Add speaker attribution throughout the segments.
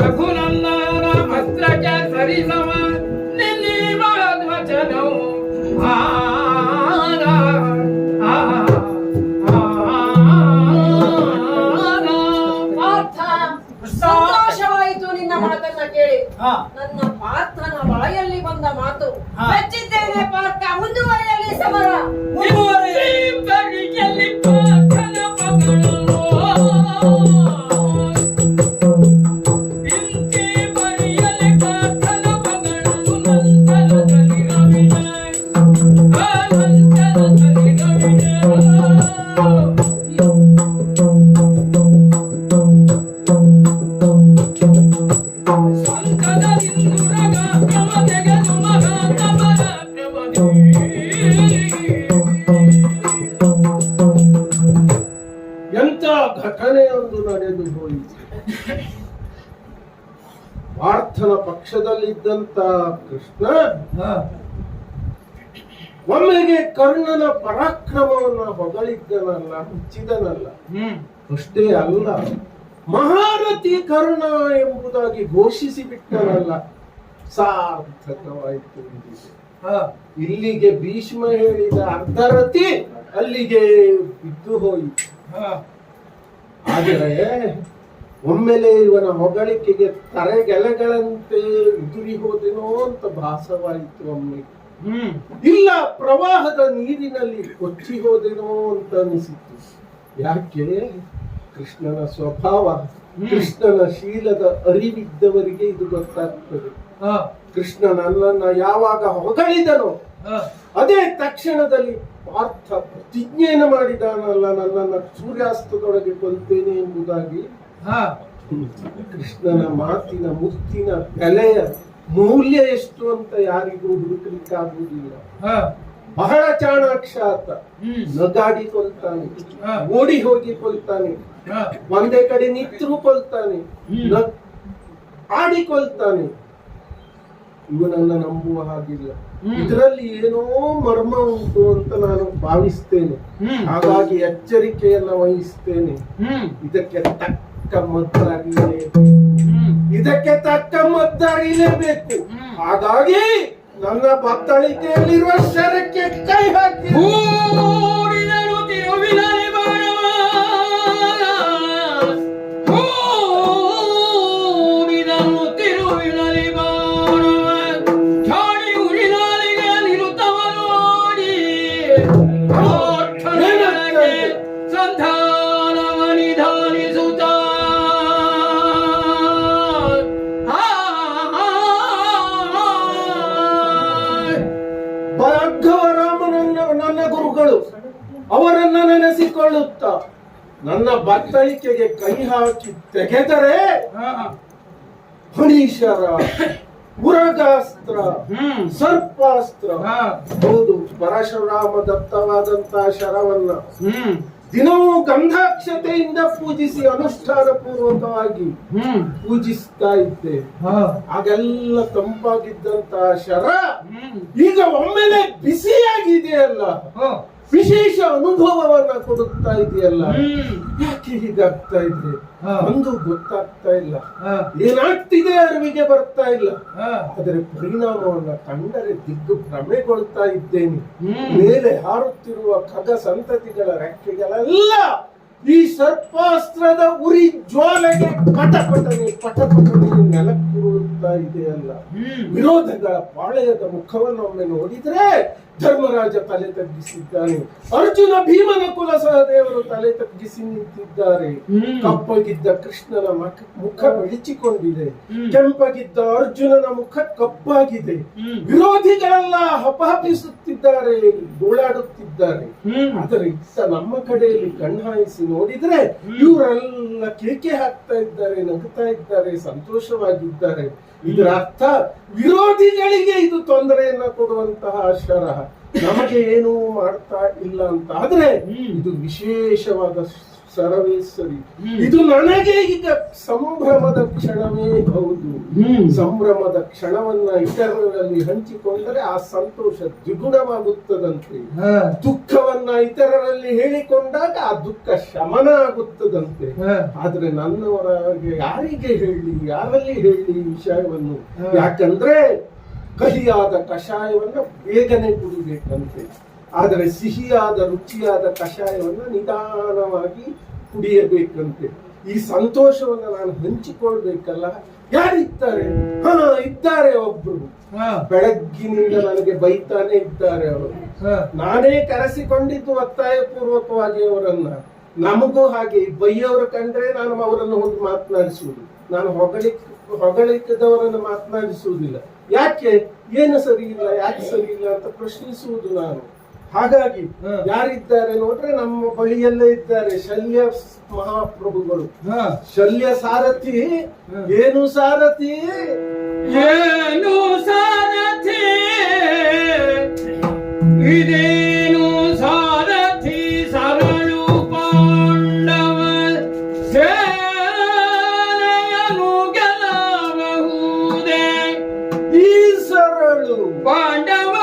Speaker 1: ರಘುನಂದನ ಅಸ್ತ್ರಕ್ಕೆ ಸರಿಸಮ ನಿನ್ನಿವಚನವು
Speaker 2: ಸಂತೋಷವಾಯಿತು ನಿನ್ನ ಮಾತನ್ನ ಕೇಳಿ. ನನ್ನ ಪಾರ್ಥನ ಬಾಯಲ್ಲಿ ಬಂದ ಮಾತು ಮೆಚ್ಚಿದ್ದೇನೆ. ಪಾರ್ಥ ಮುಂದುವರೆಯಲಿ ಸಮರ.
Speaker 3: ಎಂತ ಘಟನೆಯೊಂದು ನಡೆದು ಹೋಯಿತು. ಪಾರ್ಥನ ಪಕ್ಷದಲ್ಲಿದ್ದಂತ ಕೃಷ್ಣ ಒಮ್ಮೆಗೆ ಕರ್ಣನ ಪರಾಕ್ರಮವನ್ನ ಹೊಗಳಿದ್ದನಲ್ಲ, ಮೆಚ್ಚಿದನಲ್ಲ. ಅಷ್ಟೇ ಅಲ್ಲ, ಮಹಾರಥಿ ಕರ್ಣ ಎಂಬುದಾಗಿ ಘೋಷಿಸಿ ಬಿಟ್ಟನಲ್ಲ. ಸಾರ್ಥಕವಾಯಿತು. ಇಲ್ಲಿಗೆ ಭೀಷ್ಮ ಹೇಳಿದ ಅರ್ಧರಥಿ ಅಲ್ಲಿಗೆ ಬಿದ್ದು ಹೋಯಿತು. ಆದರೆ ಒಮ್ಮೆಲೆ ಇವನ ಹೊಗಳಿಕೆಗೆ ತರೆಗೆಲೆಗಳಂತೆ ಉದುರಿ ಹೋದೆನೋ ಅಂತ ಭಾಸವಾಯಿತು. ಒಮ್ಮೆ ಇಲ್ಲ, ಪ್ರವಾಹದ ನೀರಿನಲ್ಲಿ ಕೊಚ್ಚಿ ಹೋದೆನೋ ಅಂತ ಅನಿಸಿತು. ಯಾಕೆ? ಕೃಷ್ಣನ ಸ್ವಭಾವ, ಕೃಷ್ಣನ ಶೀಲದ ಅರಿವಿದ್ದವರಿಗೆ ಇದು ಗೊತ್ತಾಗ್ತದೆ. ಕೃಷ್ಣ ನನ್ನನ್ನ ಯಾವಾಗ ಹೊಗಳಿದನೋ ಅದೇ ತಕ್ಷಣದಲ್ಲಿ ಪಾರ್ಥ ಪ್ರತಿಜ್ಞೆಯನ್ನು ಮಾಡಿದಾನಲ್ಲ, ನನ್ನನ್ನ ಸೂರ್ಯಾಸ್ತದೊಳಗೆ ಕೊಲ್ತೇನೆ ಎಂಬುದಾಗಿ. ಕೃಷ್ಣನ ಮಾತಿನ ಮುತ್ತಿನ ಬೆಲೆಯ ಮೌಲ್ಯ ಎಷ್ಟು ಅಂತ ಯಾರಿಗೂ ಹುಡುಕಲಿಕ್ಕಾಗುವುದಿಲ್ಲ. ಬಹಳ ಚಾಣಾಕ್ಷ ಆತ. ನಗಾಡಿ ಕೊಲ್ತಾನೆ, ಓಡಿ ಹೋಗಿ ಕೊಲ್ತಾನೆ, ಒಂದೇ ಕಡೆ ನಿಂತರೂ ಕೊಲ್ತಾನೆ, ಆಡಿಕೊಳ್ತಾನೆ. ಇವನನ್ನ ನಂಬುವ ಹಾಗಿಲ್ಲ. ಇದರಲ್ಲಿ ಏನೋ ಮರ್ಮ ಉಂಟು ಅಂತ ನಾನು ಭಾವಿಸ್ತೇನೆ. ಹಾಗಾಗಿ ಎಚ್ಚರಿಕೆಯನ್ನ ವಹಿಸ್ತೇನೆ. ಇದಕ್ಕೆ ತಕ್ಕ ಮದ್ದಾಗಿಲೇಬೇಕು. ಹಾಗಾಗಿ ನನ್ನ ಬತ್ತಳಿಕೆಯಲ್ಲಿರುವ ಶರಕ್ಕೆ ಕೈ ಹಾಕಿ ನನ್ನ ಗುರುಗಳು ಅವರನ್ನ ನೆನೆಸಿಕೊಳ್ಳುತ್ತ ನನ್ನ ಬತ್ತಳಿಕೆಗೆ ಕೈ ಹಾಕಿ ತೆಗೆದರೆ ಫಣೀಶರ ಮುರಗಾಸ್ತ್ರ, ಸರ್ಪಾಸ್ತ್ರ, ಹೌದು ಪರಶುರಾಮ ದತ್ತವಾದಂತಹ ಶರವನ್ನ ದಿನವೂ ಗಂಧಾಕ್ಷತೆಯಿಂದ ಪೂಜಿಸಿ ಅನುಷ್ಠಾನ ಪೂರ್ವಕವಾಗಿ ಪೂಜಿಸ್ತಾ ಇದ್ದೆ. ಆಗೆಲ್ಲ ತಂಪಾಗಿದ್ದಂತಹ ಶರ ಈಗ ಒಮ್ಮೆಲೆ ಬಿಸಿಯಾಗಿದೆಯಲ್ಲ, ವಿಶೇಷ ಅನುಭವವನ್ನ ಕೊಡುತ್ತಾ ಇದೆಯಲ್ಲ. ಯಾಕೆ ಹೀಗಾಗ್ತಾ ಇದೆ ಒಂದು ಗೊತ್ತಾಗ್ತಾ ಇಲ್ಲ. ಏನಾಗ್ತಿದೆ ಅರಿವಿಗೆ ಬರ್ತಾ ಇಲ್ಲ. ಅದರ ಪರಿಣಾಮವನ್ನ ಕಂಡರೆ ದಿಗ್ಗು ಭ್ರಮೆಗೊಳ್ತಾ ಇದ್ದೇನೆ. ಮೇಲೆ ಹಾರುತ್ತಿರುವ ಖಗ ಸಂತತಿಗಳ ರೆಕ್ಕೆಗಳೆಲ್ಲ ಈ ಸರ್ಪಾಸ್ತ್ರದ ಉರಿ ಜ್ವಾಲೆಗೆ ಪಟಪಟನೆ ನೆಲಕ್ಕುರುತ್ತಾ ಇದೆಯಲ್ಲ. ವಿರೋಧಗಳ ಪಾಳೆಯದ ಮುಖವನ್ನೊಮ್ಮೆ ನೋಡಿದ್ರೆ ಧರ್ಮರಾಜ ತಲೆ ತಗ್ಗಿಸಿದ್ದಾನೆ. ಅರ್ಜುನ ಭೀಮನ ಕುಲ ಸಹದೇವರು ತಲೆ ತಗ್ಗಿಸಿ ನಿಂತಿದ್ದಾರೆ. ಕಪ್ಪಗಿದ್ದ ಕೃಷ್ಣನ ಮುಖ ಬೆಳಚಿಕೊಂಡಿದೆ, ಕೆಂಪಗಿದ್ದ ಅರ್ಜುನನ ಮುಖ ಕಪ್ಪಾಗಿದೆ. ವಿರೋಧಿಗಳೆಲ್ಲ ಹಪಹಪಿಸುತ್ತಿದ್ದಾರೆ, ಗೋಳಾಡುತ್ತಿದ್ದಾರೆ. ಆದರೆ ಇತ್ತ ನಮ್ಮ ಕಡೆಯಲ್ಲಿ ಕಣ್ಣಾಯಿಸಿ ನೋಡಿದ್ರೆ ಇವರೆಲ್ಲ ಕೇಕೆ ಹಾಕ್ತಾ ಇದ್ದಾರೆ, ನಗುತ್ತಾ ಇದ್ದಾರೆ, ಸಂತೋಷವಾಗಿದ್ದಾರೆ. ಇದರ ಅರ್ಥ ವಿರೋಧಿಗಳಿಗೆ ಇದು ತೊಂದರೆಯನ್ನ ಕೊಡುವಂತಹ ಶರ ನಮಗೆ ಏನೂ ಮಾಡ್ತಾ ಇಲ್ಲ ಅಂತ. ಆದ್ರೆ ಇದು ವಿಶೇಷವಾದ ಸರವೇ ಸರಿ. ಇದು ನನಗೆ ಈಗ ಸಂಭ್ರಮದ ಕ್ಷಣವೇ ಹೌದು. ಸಂಭ್ರಮದ ಕ್ಷಣವನ್ನ ಇತರರಲ್ಲಿ ಹಂಚಿಕೊಂಡರೆ ಆ ಸಂತೋಷ ದ್ವಿಗುಣವಾಗುತ್ತದಂತೆ. ದುಃಖವನ್ನ ಇತರರಲ್ಲಿ ಹೇಳಿಕೊಂಡಾಗ ಆ ದುಃಖ ಶಮನ ಆಗುತ್ತದಂತೆ. ಆದ್ರೆ ನನ್ನವರಿಗೆ ಯಾರಿಗೆ ಹೇಳಿ, ಯಾರಲ್ಲಿ ಹೇಳಿ ಈ ವಿಷಯವನ್ನು? ಯಾಕಂದ್ರೆ ಕಹಿಯಾದ ಕಷಾಯವನ್ನ ಬೇಗನೆ ಕುಡಿಬೇಕಂತೆ. ಆದರೆ ಸಿಹಿಯಾದ ರುಚಿಯಾದ ಕಷಾಯವನ್ನ ನಿಧಾನವಾಗಿ ಕುಡಿಯಬೇಕಂತೆ. ಈ ಸಂತೋಷವನ್ನ ನಾನು ಹಂಚಿಕೊಳ್ಬೇಕಲ್ಲ. ಯಾರಿದ್ದಾರೆ? ಇದ್ದಾರೆ ಒಬ್ರು. ಬೆಳಗ್ಗಿನಿಂದ ನನಗೆ ಬೈತಾನೆ ಇದ್ದಾರೆ ಅವರು. ನಾನೇ ಕರೆಸಿಕೊಂಡಿದ್ದು ಒತ್ತಾಯ ಪೂರ್ವಕವಾಗಿ ಅವರನ್ನ. ನಮಗೂ ಹಾಗೆ ಬೈಯವರು ಕಂಡ್ರೆ ನಾನು ಅವರನ್ನು ಹೋಗಿ ಮಾತನಾಡಿಸುವುದು. ನಾನು ಹೊಗಳಿದ್ದವರನ್ನು ಮಾತನಾಡಿಸುವುದಿಲ್ಲ. ಯಾಕೆ? ಏನು ಸರಿ ಇಲ್ಲ, ಯಾಕೆ ಸರಿ ಇಲ್ಲ ಅಂತ ಪ್ರಶ್ನಿಸುವುದು ನಾನು. ಹಾಗಾಗಿ ಯಾರಿದ್ದಾರೆ ನೋಡ್ರೆ ನಮ್ಮ ಬಳಿಯಲ್ಲೇ ಇದ್ದಾರೆ ಶಲ್ಯ ಮಹಾಪ್ರಭುಗಳು. ಶಲ್ಯ ಸಾರಥಿ. ಏನು ಸಾರಥಿ?
Speaker 1: ಏನು ಸಾರಥಿ? ಇದೇನು ಸಾರಥಿ? ಸರಳು ಪಾಂಡವ ಸೇನೆಯನ್ನು ಗೆಲ್ಲಬಹುದೇ?
Speaker 3: ಈ ಸರಳು
Speaker 1: ಪಾಂಡವ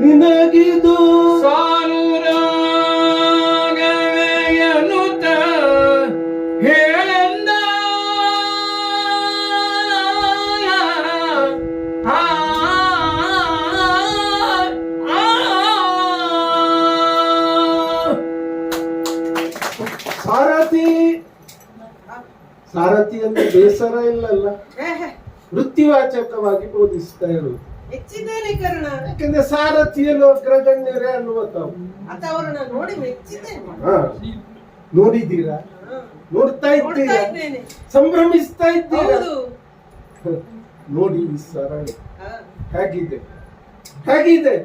Speaker 3: ನಿನಗಿದು
Speaker 1: ಸಾನುರಾಗವೆಯನುತ ಹೇಳೆಂದ.
Speaker 3: ಸಾರಥಿ. ಸಾರಥಿ ಅಂದ್ರೆ ಬೇಸರ ಇಲ್ಲಲ್ಲ, ವೃತ್ತಿವಾಚಕವಾಗಿ ಬೋಧಿಸ್ತಾ ಇರುವುದು.
Speaker 2: ಮೆಚ್ಚಿದ್ದೇನೆ ಕರ್ಣ.
Speaker 3: ಯಾಕಂದ್ರೆ ಸಾರಥಿಯಲ್ಲೂ ಅಗ್ರಗಣ್ಯರೇ ಅಲ್ವ ತಾವು.
Speaker 2: ಅವರನ್ನ ನೋಡಿ ಮೆಚ್ಚಿದ್ದೇನೆ.
Speaker 3: ನೋಡಿದ್ದೀರಾ? ನೋಡ್ತಾ ಇದ್ದೀರಾ? ಸಂಭ್ರಮಿಸ್ತಾ ಇದ್ದೀರಾ? ನೋಡಿ ಈ ಸರಳು ಹೇಗಿದೆ, ಹೇಗಿದೆ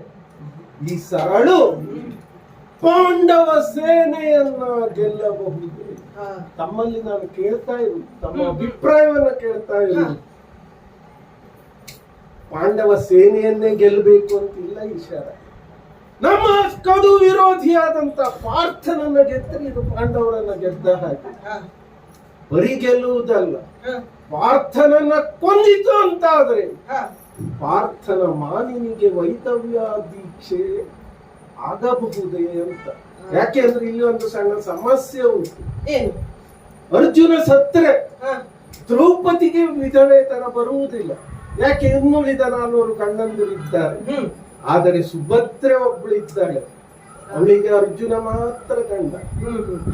Speaker 3: ಈ ಸರಳು. ಪಾಂಡವ ಸೇನೆಯನ್ನ ಗೆಲ್ಲಬಹುದೇ? ತಮ್ಮಲ್ಲಿ ನಾನು ಕೇಳ್ತಾ ಇರುವುದು, ತಮ್ಮ ಅಭಿಪ್ರಾಯವನ್ನ ಕೇಳ್ತಾ ಇರುವುದು. ಪಾಂಡವ ಸೇನೆಯನ್ನೇ ಗೆಲ್ಲಬೇಕು ಅಂತಿಲ್ಲ ಈಶ್ವರ. ನಮ್ಮ ಕಡು ವಿರೋಧಿಯಾದಂತ ಪಾರ್ಥನನ್ನ ಗೆದ್ದರೆ ಇದು ಪಾಂಡವರನ್ನ ಗೆದ್ದ ಹಾಗೆ. ಬರೀ ಗೆಲ್ಲುವುದಲ್ಲ, ಪಾರ್ಥನನ್ನ ಕೊಂದಿತು ಅಂತಾದ್ರೆ ಪಾರ್ಥನ ಮಾನಿನಿಗೆ ವೈತವ್ಯ ದೀಕ್ಷೆ ಆಗಬಹುದೇ ಅಂತ. ಯಾಕೆ ಅಂದ್ರೆ ಇಲ್ಲಿ ಒಂದು ಸಣ್ಣ ಸಮಸ್ಯೆ ಉಂಟು. ಅರ್ಜುನ ಸತ್ರೆ ದ್ರೌಪದಿಗೆ ವಿಧವೆ ತರ ಬರುವುದಿಲ್ಲ. ಯಾಕೆ? ಇನ್ನುಳಿದ 400 ಗಂಡಂದಿರಿದ್ದಾರೆ. ಆದರೆ ಸುಭದ್ರೆ ಒಬ್ಬಳು ಇದ್ದಾಳೆ, ಅವಳಿಗೆ ಅರ್ಜುನ ಮಾತ್ರ ಗಂಡ.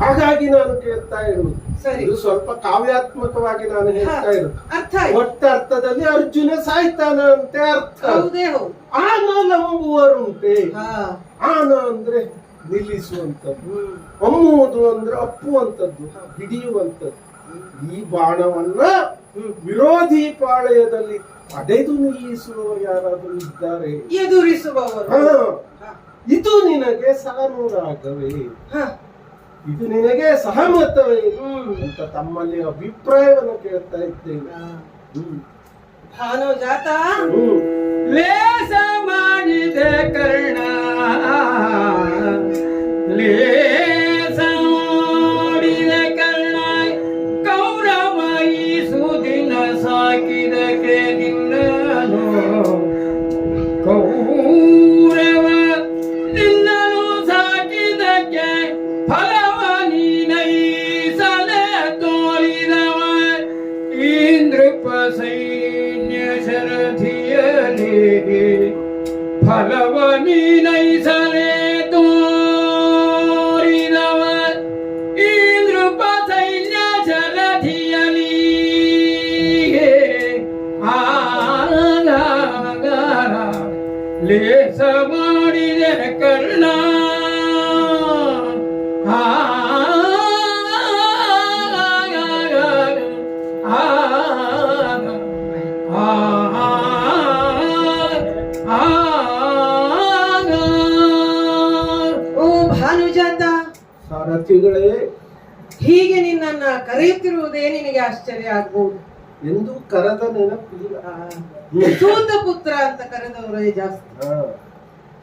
Speaker 3: ಹಾಗಾಗಿ ನಾನು ಕೇಳ್ತಾ ಇರುವುದು, ಇದು ಸ್ವಲ್ಪ ಕಾವ್ಯಾತ್ಮಕವಾಗಿ ನಾನು ಹೇಳ್ತಾ ಇರುವುದು. ಒಟ್ಟ ಅರ್ಥದಲ್ಲಿ ಅರ್ಜುನ ಸಾಯ್ತಾನ ಅಂತೆ ಅರ್ಥ. ಆನ ನಂಬುವರುಂಟೆ. ಆನ ಅಂದ್ರೆ ನಿಲ್ಲಿಸುವಂತದ್ದು, ಅಮ್ಮುವುದು ಅಂದ್ರೆ ಅಪ್ಪುವಂತದ್ದು, ಹಿಡಿಯುವಂತದ್ದು. ಈ ಬಾಣವನ್ನ ವಿರೋಧಿ ಪಾಳಯದಲ್ಲಿ ಪಡೆದು ನಿಲ್ಲಿಸುವವರು ಯಾರಾದರೂ ಇದ್ದಾರೆ? ಎದುರಿಸುವವರು. ಇದು ನಿನಗೆ ಸಾನುರಾಗವೇ? ಇದು ನಿನಗೆ ಸಹಮತವೇ ಅಂತ ತಮ್ಮಲ್ಲಿ ಅಭಿಪ್ರಾಯವನ್ನು ಕೇಳ್ತಾ ಇದ್ದೇವೆ.
Speaker 2: ಭಾನುಜಾತ
Speaker 1: ಲೇಸ ಮಾಡಿದ ಕರ್ಣ, ಲೇಸ ಮಾಡಿದ ಕರ್ಣ, ಕೌರವ ಈ ಸುದಿನ ಸಾಕಿದಕ್ಕೆ ನಿನ್ನನು, ಕೌರವ ನಿನ್ನನು ಸಾಕಿದಕ್ಕೆ ಫಲವ ನೀನೈಸಲೆ ತೋರಿದವ. ಈ ನೃಪ ಶರಧಿಯಲಿ ಫಲವ ನೀನೈಸಲೇ ತೋರಿದವ ಈ ನೃಪ ಸೈನ್ಯ ಶರಧಿಯಲಿ ಲೇಸ ಮಾಡಿದೆ ಕರ್ಣ
Speaker 2: ಓ ಭಾನುಜಾತ,
Speaker 3: ಸಾರಥಿಗಳೇ,
Speaker 2: ಹೀಗೆ ನಿನ್ನನ್ನ ಕರೆಯುತ್ತಿರುವುದೇ ನಿನಗೆ ಆಶ್ಚರ್ಯ ಆಗ್ಬಹುದು.
Speaker 3: ಎಂದು ಕರೆದ ನೆನಪಿಲ್ಲ.
Speaker 2: ಸೂತ ಪುತ್ರ ಅಂತ ಕರೆದವರೇ ಜಾಸ್ತಿ.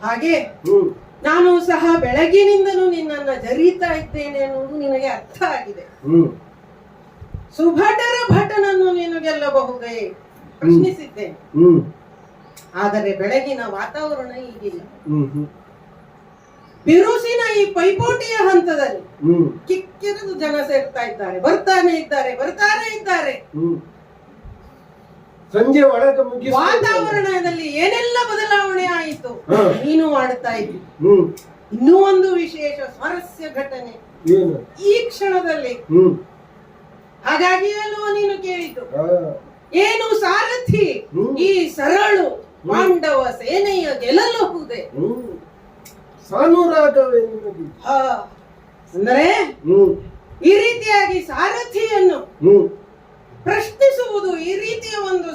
Speaker 2: ಹಾಗೆ
Speaker 3: ಹ್ಮ್
Speaker 2: ನಾನು ಸಹ ಬೆಳಗಿನಿಂದಲೂ ನಿನ್ನನ್ನ ಜರೀತಾ ಇದ್ದೇನೆ ಅನ್ನುವುದು ನಿನಗೆ ಅರ್ಥ ಆಗಿದೆ.
Speaker 3: ಹ್ಮ್
Speaker 2: ಸುಭಟರ ಭಟನನ್ನು ನೀನು ಗೆಲ್ಲಬಹುದೇ ಪ್ರಶ್ನಿಸಿದ್ದೇನೆ.
Speaker 3: ಹ್ಮ್
Speaker 2: ಆದರೆ ಬೆಳಗಿನ ವಾತಾವರಣ ಈಗಿಲ್ಲ.
Speaker 3: ಹ್ಮ್
Speaker 2: ಬಿರುಸಿನ ಈ ಪೈಪೋಟಿಯ ಹಂತದಲ್ಲಿ
Speaker 3: ಹ್ಮ್
Speaker 2: ಕಿಕ್ಕಿರಿದು ಜನ ಸೇರ್ತಾ ಇದ್ದಾರೆ, ಬರ್ತಾನೆ ಇದ್ದಾರೆ.
Speaker 3: ಹ್ಮ್ ಸಂಜೆ ಒಳಗೆ ಮುಗಿಸಿ
Speaker 2: ವಾತಾವರಣದಲ್ಲಿ ಏನೆಲ್ಲ ಬದಲಾವಣೆ ಆಯಿತು ನೀನು ಆಡ್ತಾ ಇದ್ದಿ.
Speaker 3: ಹ್ಮ್
Speaker 2: ಇನ್ನೂ ಒಂದು ವಿಶೇಷ ಸ್ವಾರಸ್ಯ ಘಟನೆ
Speaker 3: ಏನು?
Speaker 2: ಈ ಕ್ಷಣದಲ್ಲಿ.
Speaker 3: ಹ್ಮ್
Speaker 2: ಹಾಗಾಗಿ ಅಲ್ವಾ ನೀನು ಕೇಳಿದ್ದು,
Speaker 3: ಆ,
Speaker 2: ಏನು ಸಾರಥಿ ಈ ಸರಳು ಪಾಂಡವ ಸೇನೆಯ ಗೆಲ್ಲಬಹುದೇ?
Speaker 3: ಹ್ಮ್ ಸಾನುರಾಗವೇ ನಿಮಗೆ?
Speaker 2: ಹಾ, ಅಂದರೆ
Speaker 3: ಹ್ಮ್
Speaker 2: ಈ ರೀತಿಯಾಗಿ ಸಾರಥಿಯನ್ನು
Speaker 3: ಹ್ಮ್
Speaker 2: ಪ್ರಶ್ನಿಸುವುದು, ಈ ರೀತಿಯ ಒಂದು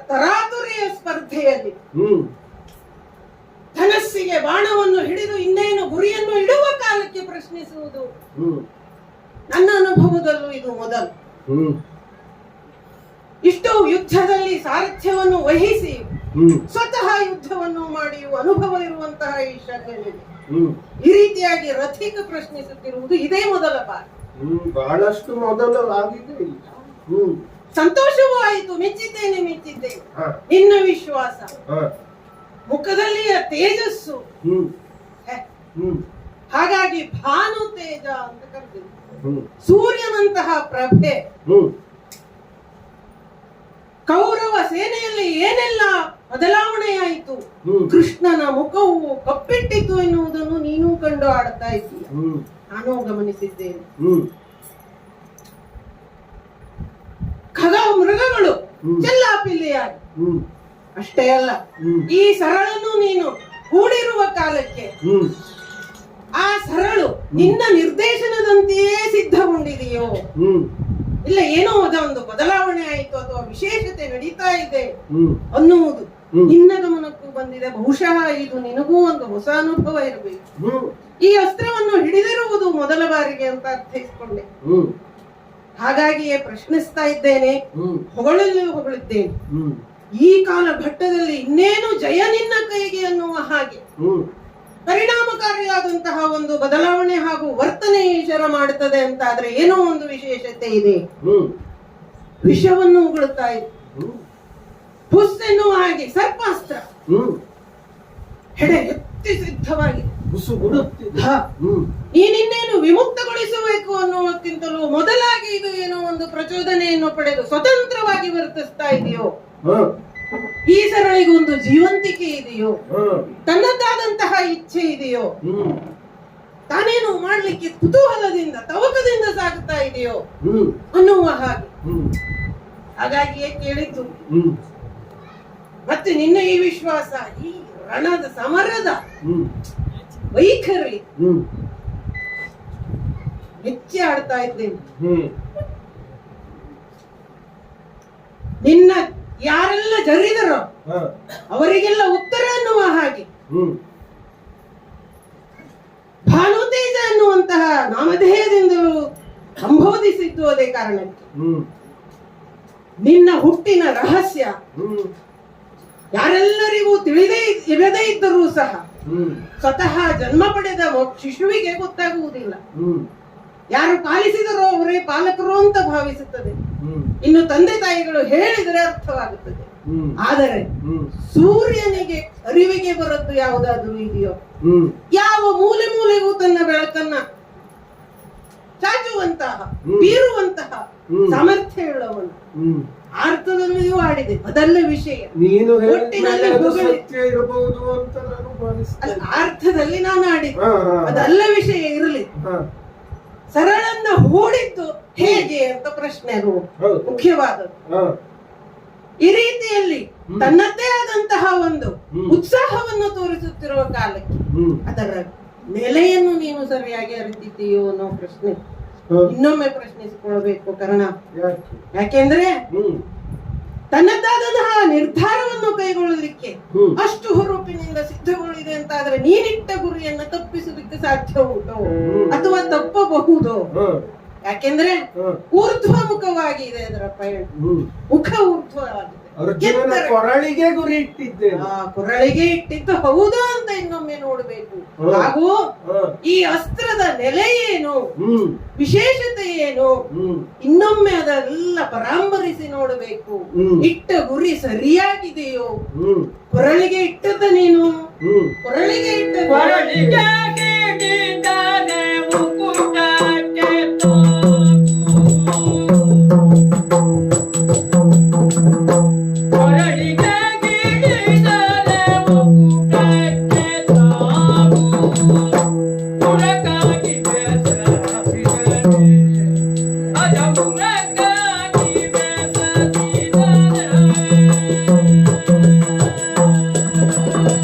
Speaker 2: ತರಾತುರಿಯ ಸ್ಪರ್ಧೆಯಲ್ಲಿ
Speaker 3: ಹ್ಮ್
Speaker 2: ಧನಸ್ಸಿಗೆ ಬಾಣವನ್ನು ಹಿಡಿದು ಇನ್ನೇನು ಗುರಿಯನ್ನು ಇಡುವ ಕಾಲಕ್ಕೆ ಪ್ರಶ್ನಿಸುವುದು
Speaker 3: ಹ್ಮ್
Speaker 2: ನನ್ನ ಅನುಭವದಲ್ಲೂ ಇದು ಮೊದಲು.
Speaker 3: ಹ್ಮ್
Speaker 2: ಇಷ್ಟು ಯುದ್ಧದಲ್ಲಿ ಸಾರಥ್ಯವನ್ನು ವಹಿಸಿ
Speaker 3: ಹ್ಮ್
Speaker 2: ಸ್ವತಃ ಯುದ್ಧವನ್ನು ಮಾಡಿ ಅನುಭವ ಇರುವಂತಹ ಈ ಶಲ್ಯನಿಗೆ
Speaker 3: ಹ್ಮ್
Speaker 2: ಈ ರೀತಿಯಾಗಿ ರಥಿಕ ಪ್ರಶ್ನಿಸುತ್ತಿರುವುದು ಇದೇ ಮೊದಲ ಬಾರಿ.
Speaker 3: ಬಹಳಷ್ಟು ಮೊದಲು ಆಗಿದೆ ಇಲ್ಲಿ. ಹ್ಮ್
Speaker 2: ಸಂತೋಷವೂ ಆಯಿತು, ಮೆಚ್ಚಿದ್ದೇನೆ.
Speaker 3: ಹ,
Speaker 2: ನಿನ್ನ ವಿಶ್ವಾಸ,
Speaker 3: ಹ,
Speaker 2: ಮುಖದಲ್ಲಿಯ ತೇಜಸ್ಸು,
Speaker 3: ಹ್ಮ್
Speaker 2: ಹೆ,
Speaker 3: ಹ್ಮ್
Speaker 2: ಹಾಗಾಗಿ ಭಾನು ತೇಜ ಅಂತ ಕರೆದಿದ್ದು.
Speaker 3: ಹ್ಮ್
Speaker 2: ಸೂರ್ಯನಂತಹ ಪ್ರಭೆ.
Speaker 3: ಹ್ಮ್
Speaker 2: ಕೌರವ ಸೇನೆಯಲ್ಲಿ ಏನೆಲ್ಲ ಬದಲಾವಣೆಯಾಯಿತು,
Speaker 3: ಹ್ಮ್
Speaker 2: ಕೃಷ್ಣನ ಮುಖವು ಕಪ್ಪಿಟ್ಟಿತು ಎನ್ನುವುದನ್ನು ನೀನು ಕಂಡು ಆಡುತ್ತಾ ಇದ್ದೀಯ,
Speaker 3: ಹ್ಮ್
Speaker 2: ನಾನು ಗಮನಿಸಿದ್ದೇನೆ.
Speaker 3: ಹ್ಮ್
Speaker 2: ಖಗ ಮೃಗಗಳು
Speaker 3: ಹ್ಮ್.
Speaker 2: ಚೆಲ್ಲಾಪಿಲ್ಲಿಯಾಗಿ,
Speaker 3: ಹ್ಮ್
Speaker 2: ಅಷ್ಟೇ ಅಲ್ಲ,
Speaker 3: ಹ್ಮ್
Speaker 2: ಈ ಸರಳನ್ನು ನೀನು ಹೂಡಿರುವ ಕಾಲಕ್ಕೆ
Speaker 3: ಹ್ಮ್
Speaker 2: ಆ ಸರಳು ನಿನ್ನ ನಿರ್ದೇಶನದಂತೆಯೇ ಸಿದ್ಧಗೊಂಡಿದೆಯೋ,
Speaker 3: ಹ್ಮ್
Speaker 2: ಇಲ್ಲ ಏನೋ ಒಂದು ಬದಲಾವಣೆ ಆಯಿತು ಅಥವಾ ವಿಶೇಷತೆ ನಡೀತಾ ಇದೆ
Speaker 3: ಹ್ಮ್
Speaker 2: ಅನ್ನುವುದು
Speaker 3: ಹ್ಮ್.
Speaker 2: ನಿನ್ನ ಗಮನಕ್ಕೂ ಬಂದಿದೆ. ಬಹುಶಃ ಇದು ನಿನಗೂ ಒಂದು ಹೊಸ ಅನುಭವ ಇರಬೇಕು.
Speaker 3: ಹ್ಮ್
Speaker 2: ಈ ಅಸ್ತ್ರವನ್ನು ಹಿಡಿದಿರುವುದು ಮೊದಲ ಬಾರಿಗೆ ಅಂತ ಅರ್ಥೈಸಿಕೊಂಡೆ.
Speaker 3: ಹ್ಮ್
Speaker 2: ಹಾಗಾಗಿಯೇ ಪ್ರಶ್ನಿಸ್ತಾ ಇದ್ದೇನೆ,
Speaker 3: ಹ್ಮ್
Speaker 2: ಹೊಗಳಿದ್ದೇನೆ.
Speaker 3: ಹ್ಮ್
Speaker 2: ಈ ಕಾಲ ಘಟ್ಟದಲ್ಲಿ ಇನ್ನೇನು ಜಯ ನಿನ್ನ ಕೈಗೆ ಅನ್ನುವ ಹಾಗೆ
Speaker 3: ಹ್ಮ್
Speaker 2: ಪರಿಣಾಮಕಾರಿಯಾದಂತಹ ಒಂದು ಬದಲಾವಣೆ ಹಾಗೂ ವರ್ತನೆ ಈಶ್ವರ ಮಾಡುತ್ತದೆ ಅಂತ ಆದ್ರೆ ಏನೋ ಒಂದು ವಿಶೇಷತೆ ಇದೆ.
Speaker 3: ಹ್ಮ್
Speaker 2: ವಿಷವನ್ನು ಉಗುಳುತ್ತಾ ಇದೆ,
Speaker 3: ಹ್ಮ್
Speaker 2: ಪುಸ್ ಎನ್ನುವ ಹಾಗೆ ಸರ್ಪಾಸ್ತ್ರ
Speaker 3: ಹ್ಮ್
Speaker 2: ಹೆಡೆ ಎತ್ತಿ ಸಿದ್ಧವಾಗಿದೆ.
Speaker 3: ಬುಸು ಬಿಡುತ್ತಿದೆ.
Speaker 2: ಹ,
Speaker 3: ಹ್ಮ್
Speaker 2: ನೀನಿನ್ನೇನು ವಿಮುಕ್ತಗೊಳಿಸಬೇಕು ಅನ್ನುವುದಕ್ಕಿಂತಲೂ ಮೊದಲಾಗಿ ಇದು ಏನೋ ಒಂದು ಪ್ರಚೋದನೆಯನ್ನು ಪಡೆದು ಸ್ವತಂತ್ರವಾಗಿ ವರ್ತಿಸ್ತಾ ಇದೆಯೋ,
Speaker 3: ಹ,
Speaker 2: ಈ ಸರಳಿಗೆ ಒಂದು ಜೀವಂತಿಕೆ ಇದೆಯೋ,
Speaker 3: ಹ,
Speaker 2: ತನ್ನದಾದಂತಹ ಇಚ್ಛೆ ಇದೆಯೋ,
Speaker 3: ಹ್ಮ್
Speaker 2: ತಾನೇನು ಮಾಡ್ಲಿಕ್ಕೆ ಕುತೂಹಲದಿಂದ ತವಕದಿಂದ ಸಾಗುತ್ತಾ ಇದೆಯೋ
Speaker 3: ಹ್ಮ್
Speaker 2: ಅನ್ನುವ ಹಾಗೆ.
Speaker 3: ಹ್ಮ್
Speaker 2: ಹಾಗಾಗಿಯೇ ಕೇಳಿದ್ದು.
Speaker 3: ಹ್ಮ್
Speaker 2: ಮತ್ತೆ ನಿನ್ನ ಈ ವಿಶ್ವಾಸ, ಈ ರಣದ ಸಮರದ
Speaker 3: ಹ್ಮ್
Speaker 2: ವೈಖರಿ
Speaker 3: ಹ್ಮ್
Speaker 2: ಮೆಚ್ಚಿ ಆಡ್ತಾ ಇದ್ದೇನೆ.
Speaker 3: ಹ್ಮ್
Speaker 2: ನಿನ್ನ ಯಾರೆಲ್ಲ ಜರಿದರೋ
Speaker 3: ಹ,
Speaker 2: ಅವರಿಗೆಲ್ಲ ಉತ್ತರ ಅನ್ನುವ ಹಾಗೆ
Speaker 3: ಹ್ಮ್
Speaker 2: ಭಾನುತೇಜ ಅನ್ನುವಂತಹ ನಾಮಧೇಯದಿಂದಲೂ ಸಂಬೋಧಿಸಿದ್ದು ಅದೇ ಕಾರಣಕ್ಕೆ.
Speaker 3: ಹ್ಮ್
Speaker 2: ನಿನ್ನ ಹುಟ್ಟಿನ ರಹಸ್ಯ
Speaker 3: ಹ್ಮ್
Speaker 2: ಯಾರೆಲ್ಲರಿಗೂ ಇರದೇ ಇದ್ದರೂ ಸಹ
Speaker 3: ಹ್ಮ್
Speaker 2: ಸ್ವತಃ ಜನ್ಮ ಪಡೆದ ಶಿಶುವಿಗೆ ಗೊತ್ತಾಗುವುದಿಲ್ಲ.
Speaker 3: ಹ್ಮ್
Speaker 2: ಯಾರು ಪಾಲಿಸಿದರೋ ಅವರೇ ಪಾಲಕರು ಅಂತ ಭಾವಿಸುತ್ತದೆ.
Speaker 3: ಹ್ಮ್
Speaker 2: ಇನ್ನು ತಂದೆ ತಾಯಿಗಳು ಹೇಳಿದರೆ ಅರ್ಥವಾಗುತ್ತದೆ.
Speaker 3: ಹ್ಮ್
Speaker 2: ಆದರೆ
Speaker 3: ಹ್ಮ್
Speaker 2: ಸೂರ್ಯನಿಗೆ ಅರಿವಿಗೆ ಬರದ್ದು ಯಾವುದಾದ್ರೂ ಇದೆಯೋ?
Speaker 3: ಹ್ಮ್
Speaker 2: ಯಾವ ಮೂಲೆ ಮೂಲೆಗೂ ತನ್ನ ಬೆಳಕನ್ನ ಚಾಚುವಂತಹ
Speaker 3: ಹ್ಮ್.
Speaker 2: ಬೀರುವಂತಹ ಸಾಮರ್ಥ್ಯವುಳ್ಳವನು, ಅರ್ಥದಲ್ಲಿಯೂ ಆಡಿದೆ, ಅದಲ್ಲ ವಿಷಯ.
Speaker 3: ನೀನು
Speaker 2: ಒಟ್ಟಿನಲ್ಲಿ
Speaker 3: ಸತ್ಯ ಇರಬಹುದು ಅಂತ ನಾನು ಭಾವಿಸ್ತೇನೆ.
Speaker 2: ಅರ್ಥದಲ್ಲಿ ನಾನು ಆಡಿದ್ದೆ, ಅದಲ್ಲ ವಿಷಯ ಇರಲಿ. ಸರಳನ್ನ ಹೂಡಿದ್ದು ಹೇಗೆ ಅಂತ ಪ್ರಶ್ನೆ ಅದು ಮುಖ್ಯವಾದದ್ದು. ಈ ರೀತಿಯಲ್ಲಿ ತನ್ನದೇ ಆದಂತಹ ಒಂದು ಉತ್ಸಾಹವನ್ನು ತೋರಿಸುತ್ತಿರುವ ಕಾಲಕ್ಕೆ ಅದರ ನೆಲೆಯನ್ನು ನೀನು ಸರಿಯಾಗಿ ಅರಿತಿದ್ದೀಯೋ ಅನ್ನೋ ಪ್ರಶ್ನೆ ಇನ್ನೊಮ್ಮೆ ಪ್ರಶ್ನಿಸಿಕೊಳ್ಳಬೇಕು. ಕಾರಣ ಯಾಕೆಂದ್ರೆ ತನ್ನದಾದಂತಹ ನಿರ್ಧಾರವನ್ನು ಕೈಗೊಳ್ಳಲಿಕ್ಕೆ ಅಷ್ಟು ಹುರುಪಿನಿಂದ ಸಿದ್ಧಗೊಳ್ಳಿದೆ ಅಂತ ಆದ್ರೆ ನೀನಿಟ್ಟ ಗುರಿಯನ್ನ ತಪ್ಪಿಸುವುದಕ್ಕೆ ಸಾಧ್ಯ ಉಂಟು ಅಥವಾ ತಪ್ಪಬಹುದು. ಯಾಕೆಂದ್ರೆ ಊರ್ಧ್ವಮುಖವಾಗಿದೆ ಅದರ ಪಯಣ, ಮುಖ ಊರ್ಧ್ವವಾಗಿದೆ.
Speaker 3: ಕೊರಳಿಗೆ ಗುರಿ ಇಟ್ಟಿದ್ದೆ,
Speaker 2: ಕೊರಳಿಗೆ ಇಟ್ಟಿದ್ದು ಹೌದು ಅಂತ ಇನ್ನೊಮ್ಮೆ ನೋಡ್ಬೇಕು. ಹಾಗೂ ಈ ಅಸ್ತ್ರದ ನೆಲೆ ಏನು, ವಿಶೇಷತೆ ಏನು, ಇನ್ನೊಮ್ಮೆ ಅದೆಲ್ಲ ಪರಾಂಬರಿಸಿ ನೋಡಬೇಕು. ಇಟ್ಟ ಗುರಿ ಸರಿಯಾಗಿದೆಯೋ, ಕೊರಳಿಗೆ ಇಟ್ಟದ್ದ ನೀನು, ಕೊರಳಿಗೆ ಇಟ್ಟ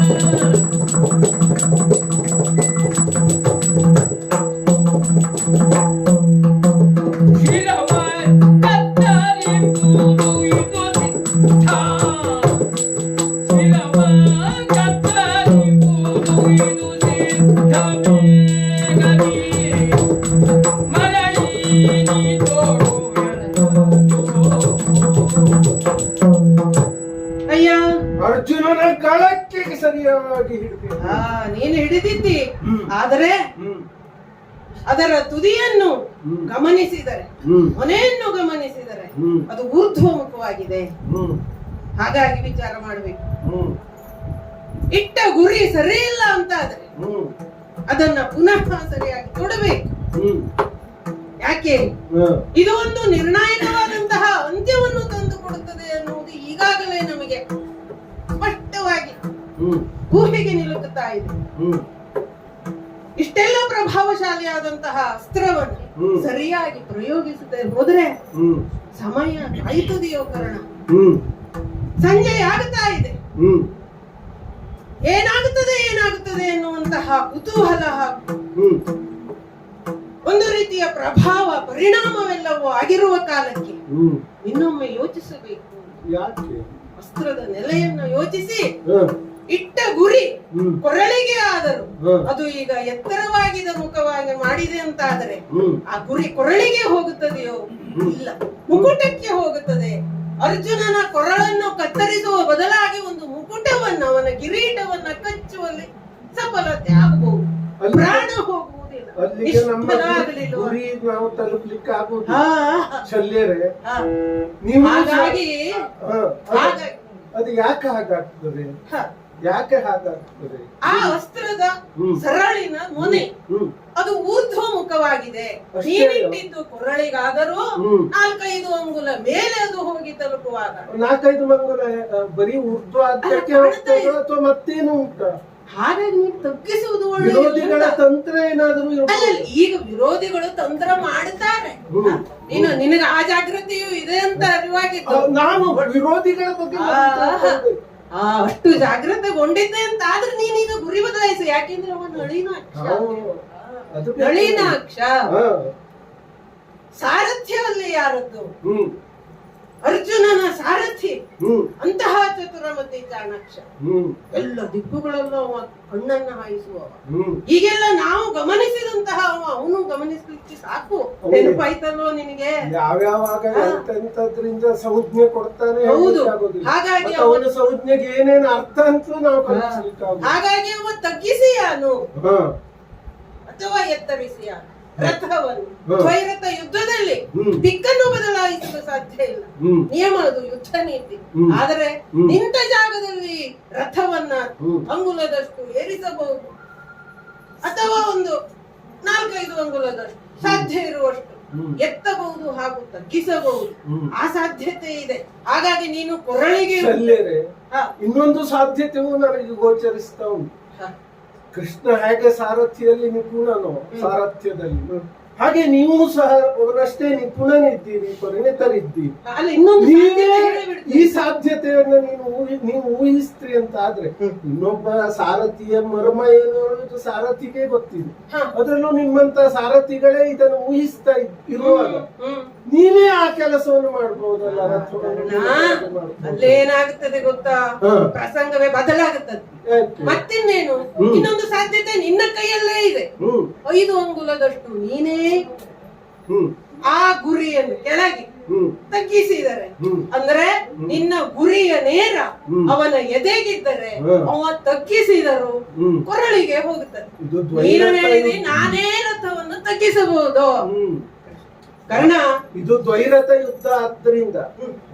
Speaker 3: ಅರ್ಜುನನ ಗಳಕ್ಕೆ ಸರಿಯಾಗಿ ಹಿಡಿದ.
Speaker 2: ನೀನು ಹಿಡಿದಿದ್ದಿ, ಆದರೆ ಅದರ ತುದಿಯನ್ನು ಗಮನಿಸಿದರೆ, ಕೊನೆಯನ್ನು ಗಮನಿಸಿದರೆ ಅದು ಊರ್ಧ್ವಮುಖವಾಗಿದೆ. ಹಾಗಾಗಿ ವಿಚಾರ ಮಾಡಬೇಕು. ಇಟ್ಟ ಗುರಿ ಸರಿ ಇಲ್ಲ ಅಂತ ಆದ್ರೆ ಅದನ್ನ ಪುನಃ ಸರಿಯಾಗಿ ಕೊಡಬೇಕು. ಯಾಕೆ ಇದು ಒಂದು ನಿರ್ಣಾಯಕವಾದಂತಹ ಅಂತ್ಯವನ್ನು ತಂದು ಕೊಡುತ್ತದೆ ಅನ್ನುವುದು ಈಗಾಗಲೇ ನಮಗೆ ಸ್ಪಷ್ಟವಾಗಿ ಊಹೆಗೆ ನಿಲುಕುತ್ತಾ ಇದೆ. ಇಷ್ಟೆಲ್ಲ ಪ್ರಭಾವಶಾಲಿಯಾದಂತಹ ಅಸ್ತ್ರವನ್ನು ಸರಿಯಾಗಿ ಪ್ರಯೋಗಿಸದೆ ಹೋದ್ರೆ ಸಮಯ ಕಾಯುತ್ತದೆಯೋ ಕಾರಣ ಸಂಜೆ ಆಗುತ್ತಾ ಇದೆ. ಏನಾಗುತ್ತದೆ ಎನ್ನುವಂತಹ ಕುತೂಹಲ ಹಾಗೂ ಒಂದು ರೀತಿಯ ಪ್ರಭಾವ ಪರಿಣಾಮವೆಲ್ಲವೂ ಆಗಿರುವ ಕಾಲಕ್ಕೆ ಇನ್ನೊಮ್ಮೆ ಯೋಚಿಸಬೇಕು. ಅಸ್ತ್ರದ ನೆಲೆಯನ್ನು ಯೋಚಿಸಿ ಇಟ್ಟ ಗುರಿ ಕೊರಳಿಗೆ ಆದರೂ ಅದು ಈಗ ಎತ್ತರವಾಗಿದ ಮುಖವಾಗಿ ಮಾಡಿದೆ ಅಂತ ಆದರೆ ಆ ಗುರಿ ಕೊರಳಿಗೆ ಹೋಗುತ್ತದೆಯೋ, ಇಲ್ಲ ಮುಕುಟಕ್ಕೆ ಹೋಗುತ್ತದೆ. ಅರ್ಜುನನ ಕೊರಳನ್ನು ಕತ್ತರಿಸುವ ಬದಲಾಗಿ ಒಂದು ಮುಕುಟವನ್ನ, ಅವನ ಕಿರೀಟವನ್ನ ಕಚ್ಚುವಲ್ಲಿ ಸಫಲತೆ ಆಗಬಹುದು, ಪ್ರಾಣ ಹೋಗುವುದಿಲ್ಲ.
Speaker 3: ನಾವು ತಲುಪಲಿಕ್ಕೆ ಆಗುವುದು.
Speaker 2: ಹಾಗಾಗಿ
Speaker 3: ಅದು ಯಾಕೆ ಹಾಗಾಗ್ತದೆ, ಯಾಕೆ ಹಾಗಾಗ್ತದೆ?
Speaker 2: ಆ ಅಸ್ತ್ರದ ಸರಳಿನ ಮೊನೆ ಅದು ಊರ್ಧ್ವಮುಖವಾಗಿದೆ. ನೀನಿಟ್ಟಿದ್ದು ಕೊರಳಿಗಾದರೂ 4-5 ಅಂಗುಲ ಮೇಲೆ ಅದು ಹೋಗಿ ತಲುಪುವಾಗ
Speaker 3: 4-5 ಅಂಗುಲ ಬರೀ ಊರ್ಧ್ವ ಅಥವಾ ಮತ್ತೇನು ಉಂಟ?
Speaker 2: ಹಾಗಾಗಿ ನೀವು ತಗ್ಗಿಸುವುದು
Speaker 3: ವಿರೋಧಿಗಳ ತಂತ್ರ ಏನಾದರೂ
Speaker 2: ಈಗ ವಿರೋಧಿಗಳು ತಂತ್ರ ಮಾಡುತ್ತಾರೆ. ನಿನಗೆ ಆ ಜಾಗೃತಿಯೂ ಇದೆ ಅಂತ ಅರಿವಾಗಿತ್ತು.
Speaker 3: ನಾನು ವಿರೋಧಿಗಳ ಬಗ್ಗೆ
Speaker 2: ಅಷ್ಟು ಜಾಗೃತೆಗೊಂಡಿದ್ದೆ ಅಂತ ಆದ್ರೆ ನೀನೀಗ ಗುರಿ ಬದಲಾಯಿಸು. ಯಾಕೆಂದ್ರೆ ಅವನು ನಳಿನಾಕ್ಷ ಸಾರಥ್ಯವಲ್ಲಿ ಯಾರದ್ದು? ಅರ್ಜುನನ ಸಾರಥಿ ಅಂತಹ ಚತುರಮತಿ ಚಾಣಾಕ್ಷ. ಎಲ್ಲ ದಿಕ್ಕುಗಳಲ್ಲೂ ಅವ ಕಣ್ಣನ್ನ ಹಾಯಿಸುವವ. ಈಗೆಲ್ಲ ನಾವು ಗಮನಿಸಿದಂತಹ ಅವನು ಗಮನಿಸ್ಲಿಕ್ಕೆ ಸಾಕು. ನೆನಪಾಯ್ತಲ್ವೋ ನಿನಗೆ?
Speaker 3: ಯಾವ್ಯಾವಾಗ ಎಂತದ್ರಿಂದ ಸಂಜ್ಞೆ ಕೊಡ್ತಾನೆ.
Speaker 2: ಹೌದು, ಹಾಗಾಗಿ
Speaker 3: ಅವನ ಸಂಜ್ಞೆಗೆ ಏನೇನು ಅರ್ಥ ಅಂತ ನಾವು
Speaker 2: ಹಾಗಾಗಿ ಅವ ತಗ್ಗಿಸಿಯಾನು ಅಥವಾ ಎತ್ತರಿಸಿಯಾನು ರಥವನ್ನು. ದ್ವೈರಥ ಯುದ್ಧದಲ್ಲಿ ದಿಕ್ಕನ್ನು ಬದಲಾಯಿಸಲು ಸಾಧ್ಯ ಇಲ್ಲ, ನಿಯಮ ಅದು, ಯುದ್ಧ ನೀತಿ. ಆದರೆ ನಿಂತ ಜಾಗದಲ್ಲಿ ರಥವನ್ನ ಅಂಗುಲದಷ್ಟು ಏರಿಸಬಹುದು ಅಥವಾ ಒಂದು 4-5 ಅಂಗುಲದಷ್ಟು ಸಾಧ್ಯ ಇರುವಷ್ಟು ಎತ್ತಬಹುದು ಹಾಗೂ ತಗ್ಗಿಸಬಹುದು.
Speaker 3: ಹ್ಮ್.
Speaker 2: ಆ ಸಾಧ್ಯತೆ ಇದೆ. ಹಾಗಾಗಿ ನೀನು ಕೊರಳಿಗೆ
Speaker 3: ಶಲ್ಯರೇ,
Speaker 2: ಹಾ.
Speaker 3: ಇನ್ನೊಂದು ಸಾಧ್ಯತೆಯೂ ನನಗೆ ಗೋಚರಿಸ್ತಾ ಉಂಟು.
Speaker 2: ಹಾ.
Speaker 3: ಕೃಷ್ಣ ಹೇಗೆ ಸಾರಥಿಯಲ್ಲಿ ನಿಪುಣನೋ, ಸಾರಥ್ಯದಲ್ಲಿ, ಹಾಗೆ ನೀವು ಸಹ ಅವರಷ್ಟೇ ನಿಪುಣನಿದ್ದೀರಿ, ಪರಿಣಿತರಿದ್ದೀರಿ.
Speaker 2: ಅಲ್ಲ, ಇನ್ನೊಂದು
Speaker 3: ನೀವೇ
Speaker 2: ಸಾಧ್ಯತೆ ಹೇಳಿಬಿಡ್ತೀನಿ.
Speaker 3: ಈ ಸಾಧ್ಯತೆಯನ್ನ ನೀವು ಊಹಿಸ್ತ್ರಿ ಅಂತ ಆದ್ರೆ ಇನ್ನೊಬ್ಬ ಸಾರಥಿಯ ಮರ್ಮ ಏನು ಅನ್ನೋದು ಸಾರಥಿಗೆ ಗೊತ್ತಿದೆ.
Speaker 2: ಹಾ.
Speaker 3: ಅದರಲ್ಲೂ ನಿಮ್ಮಂತ ಸಾರಥಿಗಳೇ ಇದನ್ನು ಊಹಿಸ್ತಾ ಇರುವಾಗ
Speaker 2: ಹ್ಮ್.
Speaker 3: ನೀವೇ ಆ ಕೆಲಸವನ್ನು ಮಾಡಬಹುದಲ್ಲ, ರಥವನ್ನು ಮಾಡ್ಬೋದು.
Speaker 2: ಅಲ್ಲೇನಾಗುತ್ತದೆ ಗೊತ್ತಾ?
Speaker 3: ಹಾ.
Speaker 2: ಪ್ರಸಂಗವೇ ಬದಲಾಗುತ್ತದೆ.
Speaker 3: ಯಾಕೆ?
Speaker 2: ಮತ್ತಿನ್ನೇನು, ಇನ್ನೊಂದು ಸಾಧ್ಯತೆ ನಿನ್ನ ಕೈಯಲ್ಲೇ ಇದೆ. 5 ಅಂಗುಲದಷ್ಟು ನೀನೇ ಆ ಗುರಿಯನ್ನು ಕೆಳಗೆ ತಗ್ಗಿಸಿದರೆ, ಅಂದ್ರೆ ನಿನ್ನ ಗುರಿಯ ನೇರ ಅವನ ಎದೆಗಿದ್ದರೆ ಅವ ತಗ್ಗಿಸಿದರು ಕೊರಳಿಗೆ ಹೋಗುತ್ತದೆ. ನೀನು ಹೇಳಿದಿ ನಾನೇ ರಥವನ್ನು ತಗ್ಗಿಸಬಹುದು. ಕಾರಣ
Speaker 3: ಇದು ದ್ವೈರಥ ಯುದ್ಧ ಆದ್ದರಿಂದ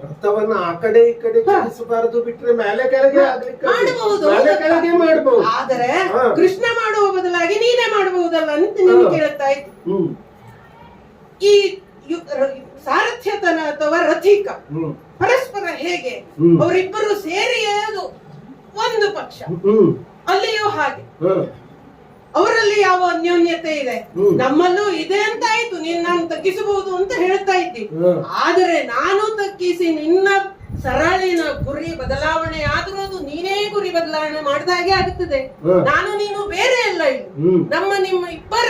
Speaker 3: ರಥವನ್ನ ಆ ಕಡೆ ಈ ಕಡೆ ಚಲಿಸಬಾರದು, ಬಿಟ್ರೆ ಮೇಲೆ ಕೆಳಗೆ
Speaker 2: ಮಾಡಬಹುದು,
Speaker 3: ಮೇಲೆ ಕೆಳಗೆ ಮಾಡಬಹುದು.
Speaker 2: ಆದರೆ ಕೃಷ್ಣ ಮಾಡುವ ಬದಲಾಗಿ ನೀನೇ ಮಾಡಬಹುದಲ್ಲ ಅಂತ ನೀನು ಕೇಳ್ತಾ ಇತ್ತು. ಈ ಸಾರಥ್ಯತನ ಅಥವಾ ರಥಿಕ ಪರಸ್ಪರ ಹೇಗೆ ಅವರಿಬ್ಬರು ಸೇರಿ ಅದು ಒಂದು ಪಕ್ಷ, ಅಲ್ಲಿಯೂ ಹಾಗೆ ಅವರಲ್ಲಿ ಯಾವ ಅನ್ಯೋನ್ಯತೆ ಇದೆ, ನಮ್ಮಲ್ಲೂ ಇದೆ ಅಂತ ಆಯ್ತು. ನೀನ್ ನಾನು ತಗ್ಗಿಸಬಹುದು ಅಂತ ಹೇಳ್ತಾ ಇದ್ದಿ, ಆದರೆ ನಾನು ತಗ್ಗಿಸಿ ನಿನ್ನ ಸರಳಿನ ಗುರಿ ಬದಲಾವಣೆ ಆದ್ರೂ ಅದು ನೀನೇ ಗುರಿ ಬದಲಾವಣೆ ಮಾಡಿದ ಹಾಗೆ ಆಗುತ್ತದೆ. ನಾನು ನೀನು ಬೇರೆ ಅಲ್ಲ. ಇಲ್ಲಿ ನಿಮ್ಮ ಇಬ್ಬರ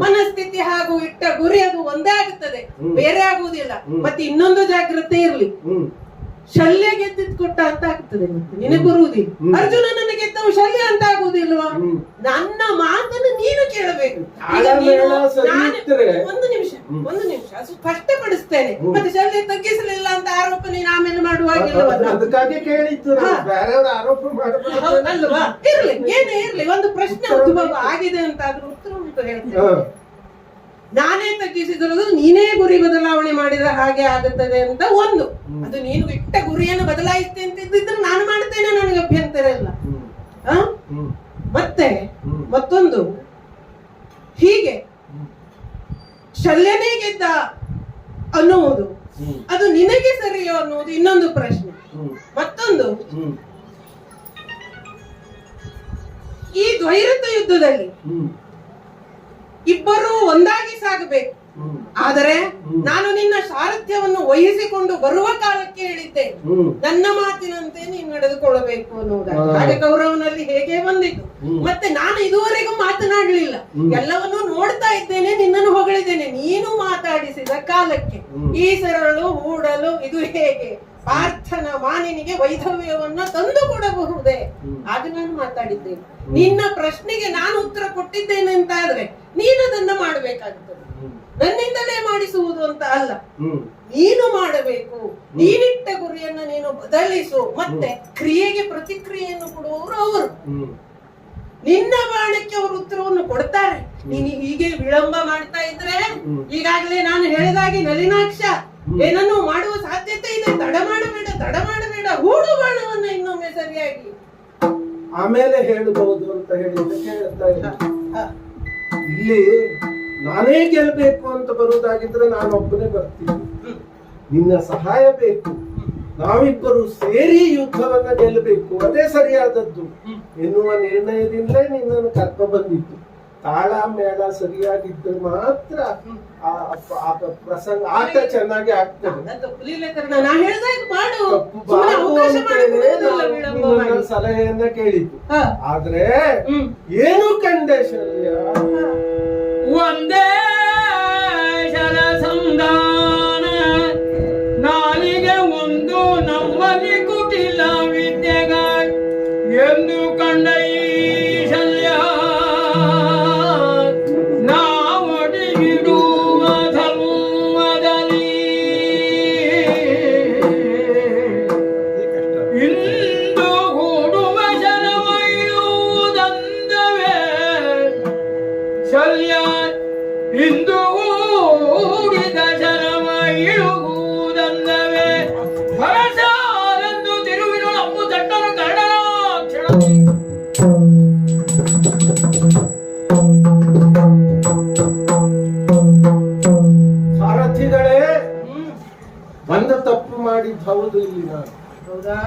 Speaker 2: ಮನಸ್ಥಿತಿ ಹಾಗೂ ಇಟ್ಟ ಗುರಿ ಅದು ಒಂದೇ ಆಗುತ್ತದೆ, ಬೇರೆ ಆಗುವುದಿಲ್ಲ. ಮತ್ತೆ ಇನ್ನೊಂದು ಜಾಗ್ರತೆ ಇರ್ಲಿ, ಶಲ್ಯ ಗೆದ್ದಿದ್ ಕೊಟ್ಟ ಅಂತ ಆಗ್ತದೆ, ಮತ್ತೆ ನಿನಗೆ ಬರುವುದಿಲ್ಲ. ಅರ್ಜುನ ನನಗೆ ಗೆದ್ದವು ಶಲ್ಯ ಅಂತ ಆಗುವುದಿಲ್ವಾ? ನನ್ನ ಮಾತನ್ನು ನೀನು ಕೇಳಬೇಕು. ಒಂದು ನಿಮಿಷ ಅದು ಸ್ಪಷ್ಟಪಡಿಸ್ತೇನೆ. ಮತ್ತೆ ಶಲ್ಯ ತಗ್ಗಿಸಲಿಲ್ಲ ಅಂತ ಆರೋಪ ನೀನು ಆಮೇಲೆ ಮಾಡುವಾಗಿಲ್ಲವಲ್ಲ,
Speaker 3: ಅದಕ್ಕಾಗಿ ಕೇಳಿದ್ದು. ಆರೋಪ
Speaker 2: ಅಲ್ವಾ? ಇರ್ಲಿ, ಏನೇ ಇರ್ಲಿ, ಒಂದು ಪ್ರಶ್ನೆ ಉದ್ಭವ ಆಗಿದೆ ಅಂತ ಅದ್ರ ಉತ್ತರ ಉಂಟು ಹೇಳ್ತೇನೆ. ನಾನೇ ತಗ್ಗಿಸಿದ್ರು ನೀನೇ ಗುರಿ ಬದಲಾವಣೆ ಮಾಡಿದ ಹಾಗೆ ಆಗುತ್ತದೆ ಅಂತ ಒಂದು. ಅದು ನೀನು ಇಟ್ಟ ಗುರಿಯನ್ನು ಬದಲಾಯಿಸ್ತೇ ಅಂತ ಇದ್ದಿದ್ರೆ ನಾನು ಮಾಡ್ತೇನೆ, ನನಗೆ ಅಭ್ಯಂತರ ಇಲ್ಲ. ಮತ್ತೆ ಮತ್ತೊಂದು, ಹೀಗೆ ಶಲ್ಯನೇ ಗೆದ್ದ ಅನ್ನುವುದು ಅದು ನಿನಗೆ ಸರಿಯೋ ಅನ್ನುವುದು ಇನ್ನೊಂದು ಪ್ರಶ್ನೆ. ಮತ್ತೊಂದು, ಈ ದ್ವೈರಥ ಯುದ್ಧದಲ್ಲಿ ಇಬ್ಬರು ಒಂದಾಗಿ ಸಾಗಬೇಕು. ಆದರೆ ನಾನು ನಿನ್ನ ಸಾರಥ್ಯವನ್ನು ವಹಿಸಿಕೊಂಡು ಬರುವ ಕಾಲಕ್ಕೆ ಹೇಳಿದ್ದೆ, ನನ್ನ ಮಾತಿನಂತೆ ನೀನು ನಡೆದುಕೊಳ್ಳಬೇಕು ಅನ್ನುವುದಾಗಿ. ಹಾಗೆ ಕೌರವನಲ್ಲಿ ಹೇಗೆ ಬಂದಿತ್ತು. ಮತ್ತೆ ನಾನು ಇದುವರೆಗೂ ಮಾತನಾಡಲಿಲ್ಲ, ಎಲ್ಲವನ್ನೂ ನೋಡ್ತಾ ಇದ್ದೇನೆ, ನಿನ್ನನ್ನು ಹೊಗಳಿದ್ದೇನೆ. ನೀನು ಮಾತಾಡಿಸಿದ ಕಾಲಕ್ಕೆ ಈ ಸರಳು ಹೂಡಲು ಇದು ಹೇಗೆ ಪಾರ್ಥನ ಮಾನಿನಿಗೆ ವೈಧವ್ಯವನ್ನ ತಂದು ಕೊಡಬಹುದೇ? ಆಗ ನಾನು ಮಾತಾಡಿದ್ದೇನೆ. ನಿನ್ನ ಪ್ರಶ್ನೆಗೆ ನಾನು ಉತ್ತರ ಕೊಟ್ಟಿದ್ದೇನೆ ಅಂತ ಆದ್ರೆ ನೀನು ಅದನ್ನ ಮಾಡಬೇಕಾಗುತ್ತದೆ. ನನ್ನಿಂದಲೇ ಮಾಡಿಸುವುದು ಅಂತ ಅಲ್ಲ, ನೀನು ಮಾಡಬೇಕು. ನೀನಿಟ್ಟ ಗುರಿಯನ್ನು ನೀನು ಬದಲಿಸು. ಮತ್ತೆ ಕ್ರಿಯೆಗೆ ಪ್ರತಿಕ್ರಿಯೆಯನ್ನು ಕೊಡುವವರು ಅವರು. ನಿನ್ನ ಬಾಣಕ್ಕೆ ಅವರು ಉತ್ತರವನ್ನು ಕೊಡ್ತಾರೆ. ನೀನು ಹೀಗೆ ವಿಳಂಬ ಮಾಡ್ತಾ ಇದ್ರೆ, ಈಗಾಗಲೇ ನಾನು ಹೇಳಿದಾಗೆ ನಲಿನಾಕ್ಷ ಏನನ್ನು ಮಾಡುವ ಸಾಧ್ಯತೆ ಇದೆ. ತಡ ಮಾಡಬೇಡ, ಹೂಡು ಬಾಣವನ್ನ ಇನ್ನೊಮ್ಮೆ ಸರಿಯಾಗಿ
Speaker 3: ಆಮೇಲೆ ಹೇಳಬಹುದು ಅಂತ ಹೇಳಿದ್ರೆ ಹೇಳ್ತಾ ಇಲ್ಲ. ಇಲ್ಲಿ ನಾನೇ ಗೆಲ್ಬೇಕು ಅಂತ ಬರುವುದಾಗಿದ್ರೆ ನಾನೊಬ್ಬನೇ ಬರ್ತೀನಿ, ನಿನ್ನ ಸಹಾಯ ಬೇಕು. ನಾವಿಬ್ಬರು ಸೇರಿ ಯುದ್ಧವನ್ನ ಗೆಲ್ಲಬೇಕು, ಅದೇ ಸರಿಯಾದದ್ದು ಎನ್ನುವ ನಿರ್ಣಯದಿಂದಲೇ ನಿನ್ನನ್ನು ಕರ್ಕ ಬಂದಿತ್ತು. ತಾಳ ಮೇಳ ಸರಿಯಾಗಿದ್ದರೆ ಮಾತ್ರ ಪ್ರಸಂಗ ಆಟ ಚೆನ್ನಾಗಿ ಆಗ್ತದೆ. ಸಲಹೆಯನ್ನ ಕೇಳಿದ್ದು, ಆದ್ರೆ ಏನು ಕಂಡೀಷನ್?
Speaker 1: ಒಂದೇ ಸಂಧಾನ ನಾಲಿಗೆ ಒಂದು ನಮ್ಮಲ್ಲಿ ಕುಟಿಲ ವಿದ್ಯೆಗ ಎಂದು ಕಂಡ ಈ ಶಲ್ಯ ನಾವೊಡಿಗಿಡುವ ಧರ್ಮದಲ್ಲಿ ಇಂದು ಹೂಡುವ ಜನವೈಯುವುದಂದವೇ ಶಲ್ಯ ಇಂದು ಊಡಿದ ಶರಮ ಇಳುವುದಂದವೇ ಭರಸಾಲೆಂದು ತಿರುವಿನ ಅಪ್ಪು ತಟ್ಟರು ಕರಡಾಕ್ಷಣ
Speaker 3: ಇಲ್ಲಿ ನಾನು.
Speaker 2: ಹೌದಾ?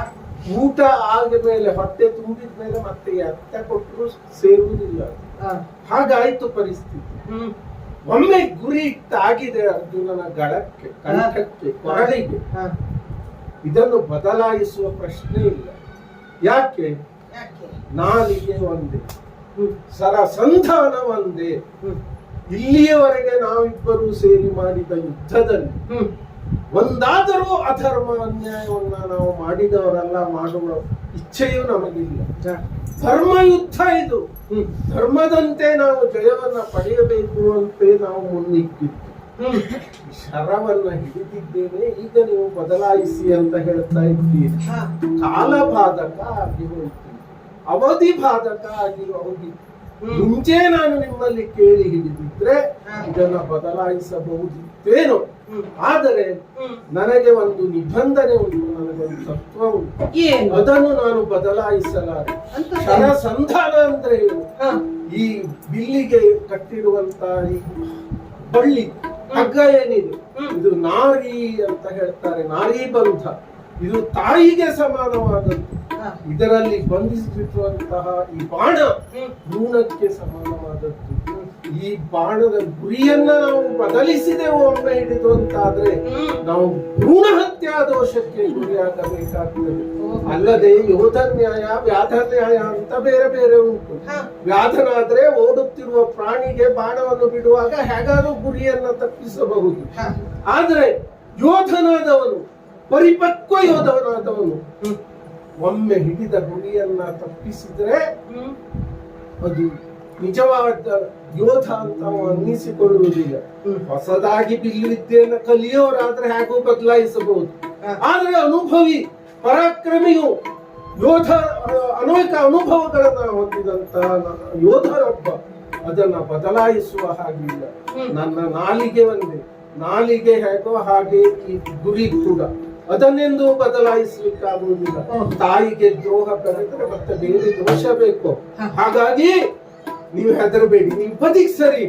Speaker 3: ಊಟ ಆದ ಮೇಲೆ ಹೊಟ್ಟೆ ತುಂಬಿದ ಮೇಲೆ ಮತ್ತೆ ಎತ್ತ ಕೊಟ್ಟರು ಸೇರುವುದಿಲ್ಲ. ಹಾಗಾಯ್ತು ಪರಿಸ್ಥಿತಿ. ಒಮ್ಮೆ ಗುರಿ ಇಟ್ಟಾಗಿದೆ ಅರ್ಜುನನ ಗಳಕ್ಕೆ, ಕಂಠಕ್ಕೆ, ಕೊರಳಿಗೆ. ಇದನ್ನು ಬದಲಾಯಿಸುವ ಪ್ರಶ್ನೆ ಇಲ್ಲ. ಯಾಕೆ? ನಾಲಿಗೆ ಒಂದೇ, ಸರಸಂಧಾನ ಒಂದೇ. ಇಲ್ಲಿಯವರೆಗೆ ನಾವಿಬ್ಬರು ಸೇರಿ ಮಾಡಿದ ಯುದ್ಧದಲ್ಲಿ ಒಂದಾದರೂ ಅಧರ್ಮ ಅನ್ಯಾಯವನ್ನ ನಾವು ಮಾಡಿದವರಲ್ಲ, ಮಾಡುವ ಇಚ್ಛೆಯೂ ನಮಗಿಲ್ಲ. ಧರ್ಮ ಯುದ್ಧ ಇದು. ಧರ್ಮದಂತೆ ನಾವು ಜಯವನ್ನ ಪಡೆಯಬೇಕು ಅಂತ ನಾವು ಮುನ್ನಿಟ್ಟಿದ್ದು. ಶರವನ್ನ ಹಿಡಿದಿದ್ದೇನೆ, ಈಗ ನೀವು ಬದಲಾಯಿಸಿ ಅಂತ ಹೇಳ್ತಾ ಇದ್ದೀರಿ. ಕಾಲಬಾಧಕ ಆಗಿ ಹೋಯ್ತು, ಅವಧಿ ಬಾಧಕ ಆಗಿ ಹೋಗಿತ್ತು. ಮುಂಚೆ ನಾನು ನಿಮ್ಮಲ್ಲಿ ಕೇಳಿ ಹಿಡಿದಿದ್ರೆ ಇದನ್ನ ಬದಲಾಯಿಸಬಹುದಿತ್ತೇನೋ. ಆದರೆ ನನಗೆ ಒಂದು ನಿಬಂಧನೆ ಉಂಟು, ನನಗೊಂದು ತತ್ವ ಉಂಟು, ಅದನ್ನು ನಾನು ಬದಲಾಯಿಸಲಾರೆ. ಶರಸಂಧಾನ ಅಂದ್ರೆ ಈ ಬಿಲ್ಲಿಗೆ ಕಟ್ಟಿರುವಂತ ಈ ಬಳ್ಳಿ ಹಗ್ಗ ಏನಿದೆ, ಇದು ನಾರಿ ಅಂತ ಹೇಳ್ತಾರೆ, ನಾರಿ ಬಂಧ. ಇದು ತಾಯಿಗೆ ಸಮಾನವಾದದ್ದು. ಇದರಲ್ಲಿ ಬಂಧಿಸಿರುವಂತಹ ಈ ಬಾಣ ಭ್ರೂಣಕ್ಕೆ ಸಮಾನವಾದದ್ದು. ಈ ಬಾಣದ ಗುರಿಯನ್ನ ನಾವು ಬದಲಿಸಿದೆವು ಒಮ್ಮೆ ಹಿಡಿದು ಅಂತಾದ್ರೆ ನಾವು ಭ್ರೂಣ ಹತ್ಯಾ ದೋಷಕ್ಕೆ ಗುರಿಯಾಗಬೇಕಾಗ್ತದೆ. ಅಲ್ಲದೆ ಯೋಧ ನ್ಯಾಯ, ವ್ಯಾಧ ನ್ಯಾಯ ಅಂತ ಬೇರೆ ಬೇರೆ ಉಂಟು. ವ್ಯಾಧನಾದ್ರೆ ಓಡುತ್ತಿರುವ ಪ್ರಾಣಿಗೆ ಬಾಣವನ್ನು ಬಿಡುವಾಗ ಹೇಗಾದ್ರೂ ಗುರಿಯನ್ನ ತಪ್ಪಿಸಬಹುದು. ಆದ್ರೆ ಯೋಧನಾದವನು, ಪರಿಪಕ್ವ ಯೋಧನಾದವನು ಒಮ್ಮೆ ಹಿಡಿದ ಗುರಿಯನ್ನ ತಪ್ಪಿಸಿದ್ರೆ ಅದು ನಿಜವಾದ ಯೋಧ ಅಂತ ಅನ್ನಿಸಿಕೊಳ್ಳುವುದಿಲ್ಲ. ಹೊಸದಾಗಿ ಬಿಲ್ಲು ವಿದ್ಯೆಯನ್ನು ಕಲಿಯೋರಾದ್ರೆ ಹೇಗೂ ಬದಲಾಯಿಸಬಹುದು. ಆದ್ರೆ ಅನುಭವಿ ಪರಾಕ್ರಮಿಯು ಯೋಧ, ಅನೇಕ ಅನುಭವಗಳನ್ನ ಹೊಂದಿದಂತ ಯೋಧರೊಬ್ಬ ಅದನ್ನ ಬದಲಾಯಿಸುವ ಹಾಗಿಲ್ಲ. ನನ್ನ ನಾಲಿಗೆ ಒಂದೇ, ನಾಲಿಗೆ ಹೇಗೋ ಹಾಗೆ ಈ ಗುರಿ ಕೂಡ, ಅದನ್ನೆಂದು ಬದಲಾಯಿಸಲಿಕ್ಕಾಗುವುದಿಲ್ಲ. ತಾಯಿಗೆ ದ್ರೋಹ ಕರೆದರೆ ಮತ್ತೆ ಬೇರೆ ದೋಷ ಬೇಕು. ಹಾಗಾಗಿ ನೀವು ಹೆದರಬೇಡಿ, ನೀವು ಬದಿಗೆ ಸರಿ.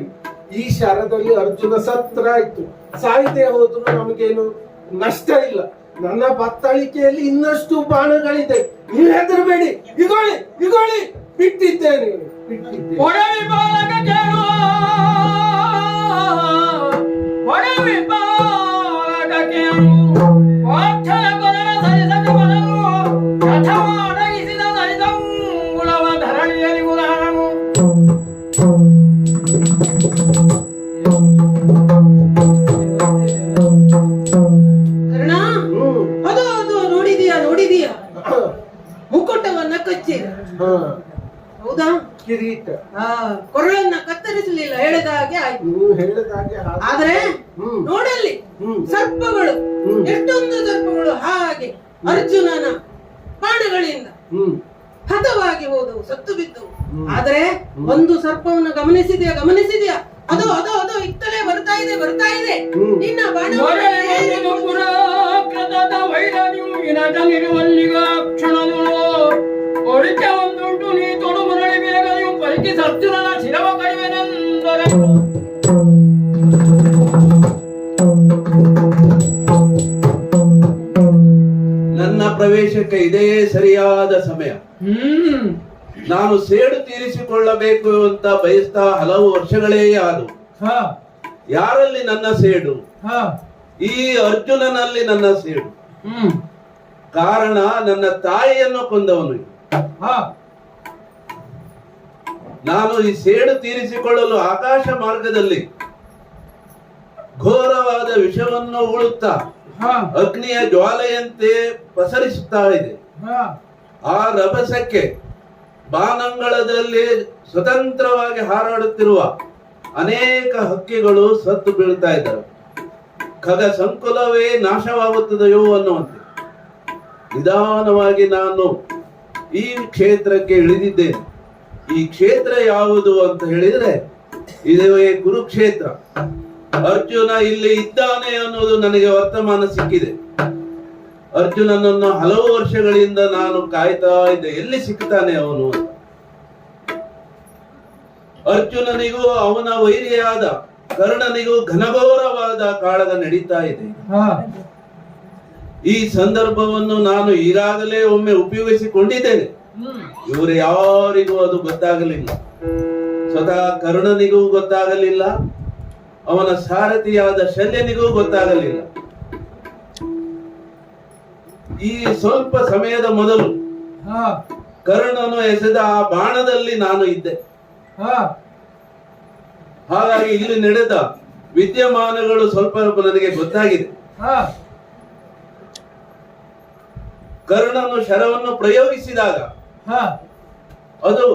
Speaker 3: ಈ ಶರದಲ್ಲಿ ಅರ್ಜುನ ಸತ್ರಾಯ್ತು, ಸಾಯ್ದೆ ಹೋದ್ರು ನಮಗೇನು ನಷ್ಟ ಇಲ್ಲ. ನನ್ನ ಬತ್ತಳಿಕೆಯಲ್ಲಿ ಇನ್ನಷ್ಟು ಬಾಣಗಳಿದೆ, ನೀವು ಹೆದರಬೇಡಿ. ಇಗೋಳಿ ಇಗೋಳಿ, ಬಿಟ್ಟಿದ್ದೇನೆ ಬಿಟ್ಟಿದ್ದೇನೆ.
Speaker 2: ನೋಡಿದೀಯಾ ಮುಕುಟವನ್ನ ಕಚ್ಚಿದ, ಹೌದಾ?
Speaker 3: ಕಿರೀಟ,
Speaker 2: ಕೊರಳನ್ನ ಕತ್ತರಿಸಲಿಲ್ಲ, ಹೇಳಿದ ಹಾಗೆ ಆಯ್ತು. ಆದ್ರೆ ನೋಡಲ್ಲಿ ಸರ್ಪಗಳು, ಎಷ್ಟೊಂದು ಸರ್ಪಗಳು ಹಾಗೆ ಅರ್ಜುನನ ಬಾಣಗಳಿಂದ ಹತವಾಗಿ ಹೋದವು, ಸತ್ತು ಬಿದ್ದವು. ಆದ್ರೆ ಒಂದು ಸರ್ಪವನ್ನು ಗಮನಿಸಿದ್ಯಾ? ಅದು ಅದು ಅದು ಇತ್ತಲೇ ಬರ್ತಾ ಇದೆ ನಿನ್ನ ಬಾಣ.
Speaker 1: ಒಂದುಂಟು ನೀ ತೊಡು ಮರಳಿ ಬೇಗ ನೀವು ಪರಿಕಿಸ ಅರ್ಜುನನ ಶಿರವ ಕಡಿಮೆನೆಂದರೆ
Speaker 4: ನನ್ನ ಪ್ರವೇಶಕ್ಕೆ ಇದೇ ಸರಿಯಾದ ಸಮಯ. ನಾನು ಸೇಡು ತೀರಿಸಿಕೊಳ್ಳಬೇಕು ಅಂತ ಬಯಸ್ತಾ ಹಲವು ವರ್ಷಗಳೇ ಆದವು. ಯಾರಲ್ಲಿ ನನ್ನ ಸೇಡು? ಈ ಅರ್ಜುನನಲ್ಲಿ ನನ್ನ ಸೇಡು. ಕಾರಣ ನನ್ನ ತಾಯಿಯನ್ನು ಕೊಂದವನು. ನಾನು ಈ ಸೇಡು ತೀರಿಸಿಕೊಳ್ಳಲು ಆಕಾಶ ಮಾರ್ಗದಲ್ಲಿ ಘೋರವಾದ ವಿಷವನ್ನು ಉಳುತ್ತಾ ಅಗ್ನಿಯ ಜ್ವಾಲೆಯಂತೆ ಪಸರಿಸುತ್ತಾ ಇದೆ. ಆ ರಭಸಕ್ಕೆ ಬಾನಂಗಳದಲ್ಲಿ ಸ್ವತಂತ್ರವಾಗಿ ಹಾರಾಡುತ್ತಿರುವ ಅನೇಕ ಹಕ್ಕಿಗಳು ಸತ್ತು ಬೀಳ್ತಾ ಇದ್ದಾವೆ. ಖಗ ಸಂಕುಲವೇ ನಾಶವಾಗುತ್ತದೆಯೋ ಅನ್ನುವಂತೆ ನಿಧಾನವಾಗಿ ನಾನು ಈ ಕ್ಷೇತ್ರಕ್ಕೆ ಇಳಿದಿದ್ದೇನೆ. ಈ ಕ್ಷೇತ್ರ ಯಾವುದು ಅಂತ ಹೇಳಿದ್ರೆ ಇದೇ ಕುರುಕ್ಷೇತ್ರ. ಅರ್ಜುನ ಇಲ್ಲಿ ಇದ್ದಾನೆ ಅನ್ನೋದು ನನಗೆ ವರ್ತಮಾನ ಸಿಕ್ಕಿದೆ. ಅರ್ಜುನನನ್ನು ಹಲವು ವರ್ಷಗಳಿಂದ ನಾನು ಕಾಯ್ತಾ ಇದ್ದೆ, ಎಲ್ಲಿ ಸಿಗ್ತಾನೆ ಅವನು. ಅರ್ಜುನನಿಗೂ ಅವನ ವೈರಿಯಾದ ಕರ್ಣನಿಗೂ ಘನಘೋರವಾದ ಕಾಳಗ ನಡೀತಾ ಇದೆ. ಈ ಸಂದರ್ಭವನ್ನು ನಾನು ಈಗಾಗಲೇ ಒಮ್ಮೆ ಉಪಯೋಗಿಸಿಕೊಂಡಿದ್ದೇನೆ. ಇವರು ಯಾರಿಗೂ ಅದು ಗೊತ್ತಾಗಲಿಲ್ಲ. ಸ್ವತಃ ಕರ್ಣನಿಗೂ ಗೊತ್ತಾಗಲಿಲ್ಲ, ಅವನ ಸಾರಥಿಯಾದ ಶಲ್ಯನಿಗೂ ಗೊತ್ತಾಗಲಿಲ್ಲ. ಈ ಸ್ವಲ್ಪ ಸಮಯದ ಮೊದಲು ಕರ್ಣನು ಎಸೆದ ಆ ಬಾಣದಲ್ಲಿ ನಾನು ಇದ್ದೆ. ಹಾಗಾಗಿ ಇಲ್ಲಿ ನಡೆದ ವಿದ್ಯಮಾನಗಳು ಸ್ವಲ್ಪ ನನಗೆ ಗೊತ್ತಾಗಿದೆ. ಕರ್ಣನು ಶರವನ್ನು ಪ್ರಯೋಗಿಸಿದಾಗ ಅದು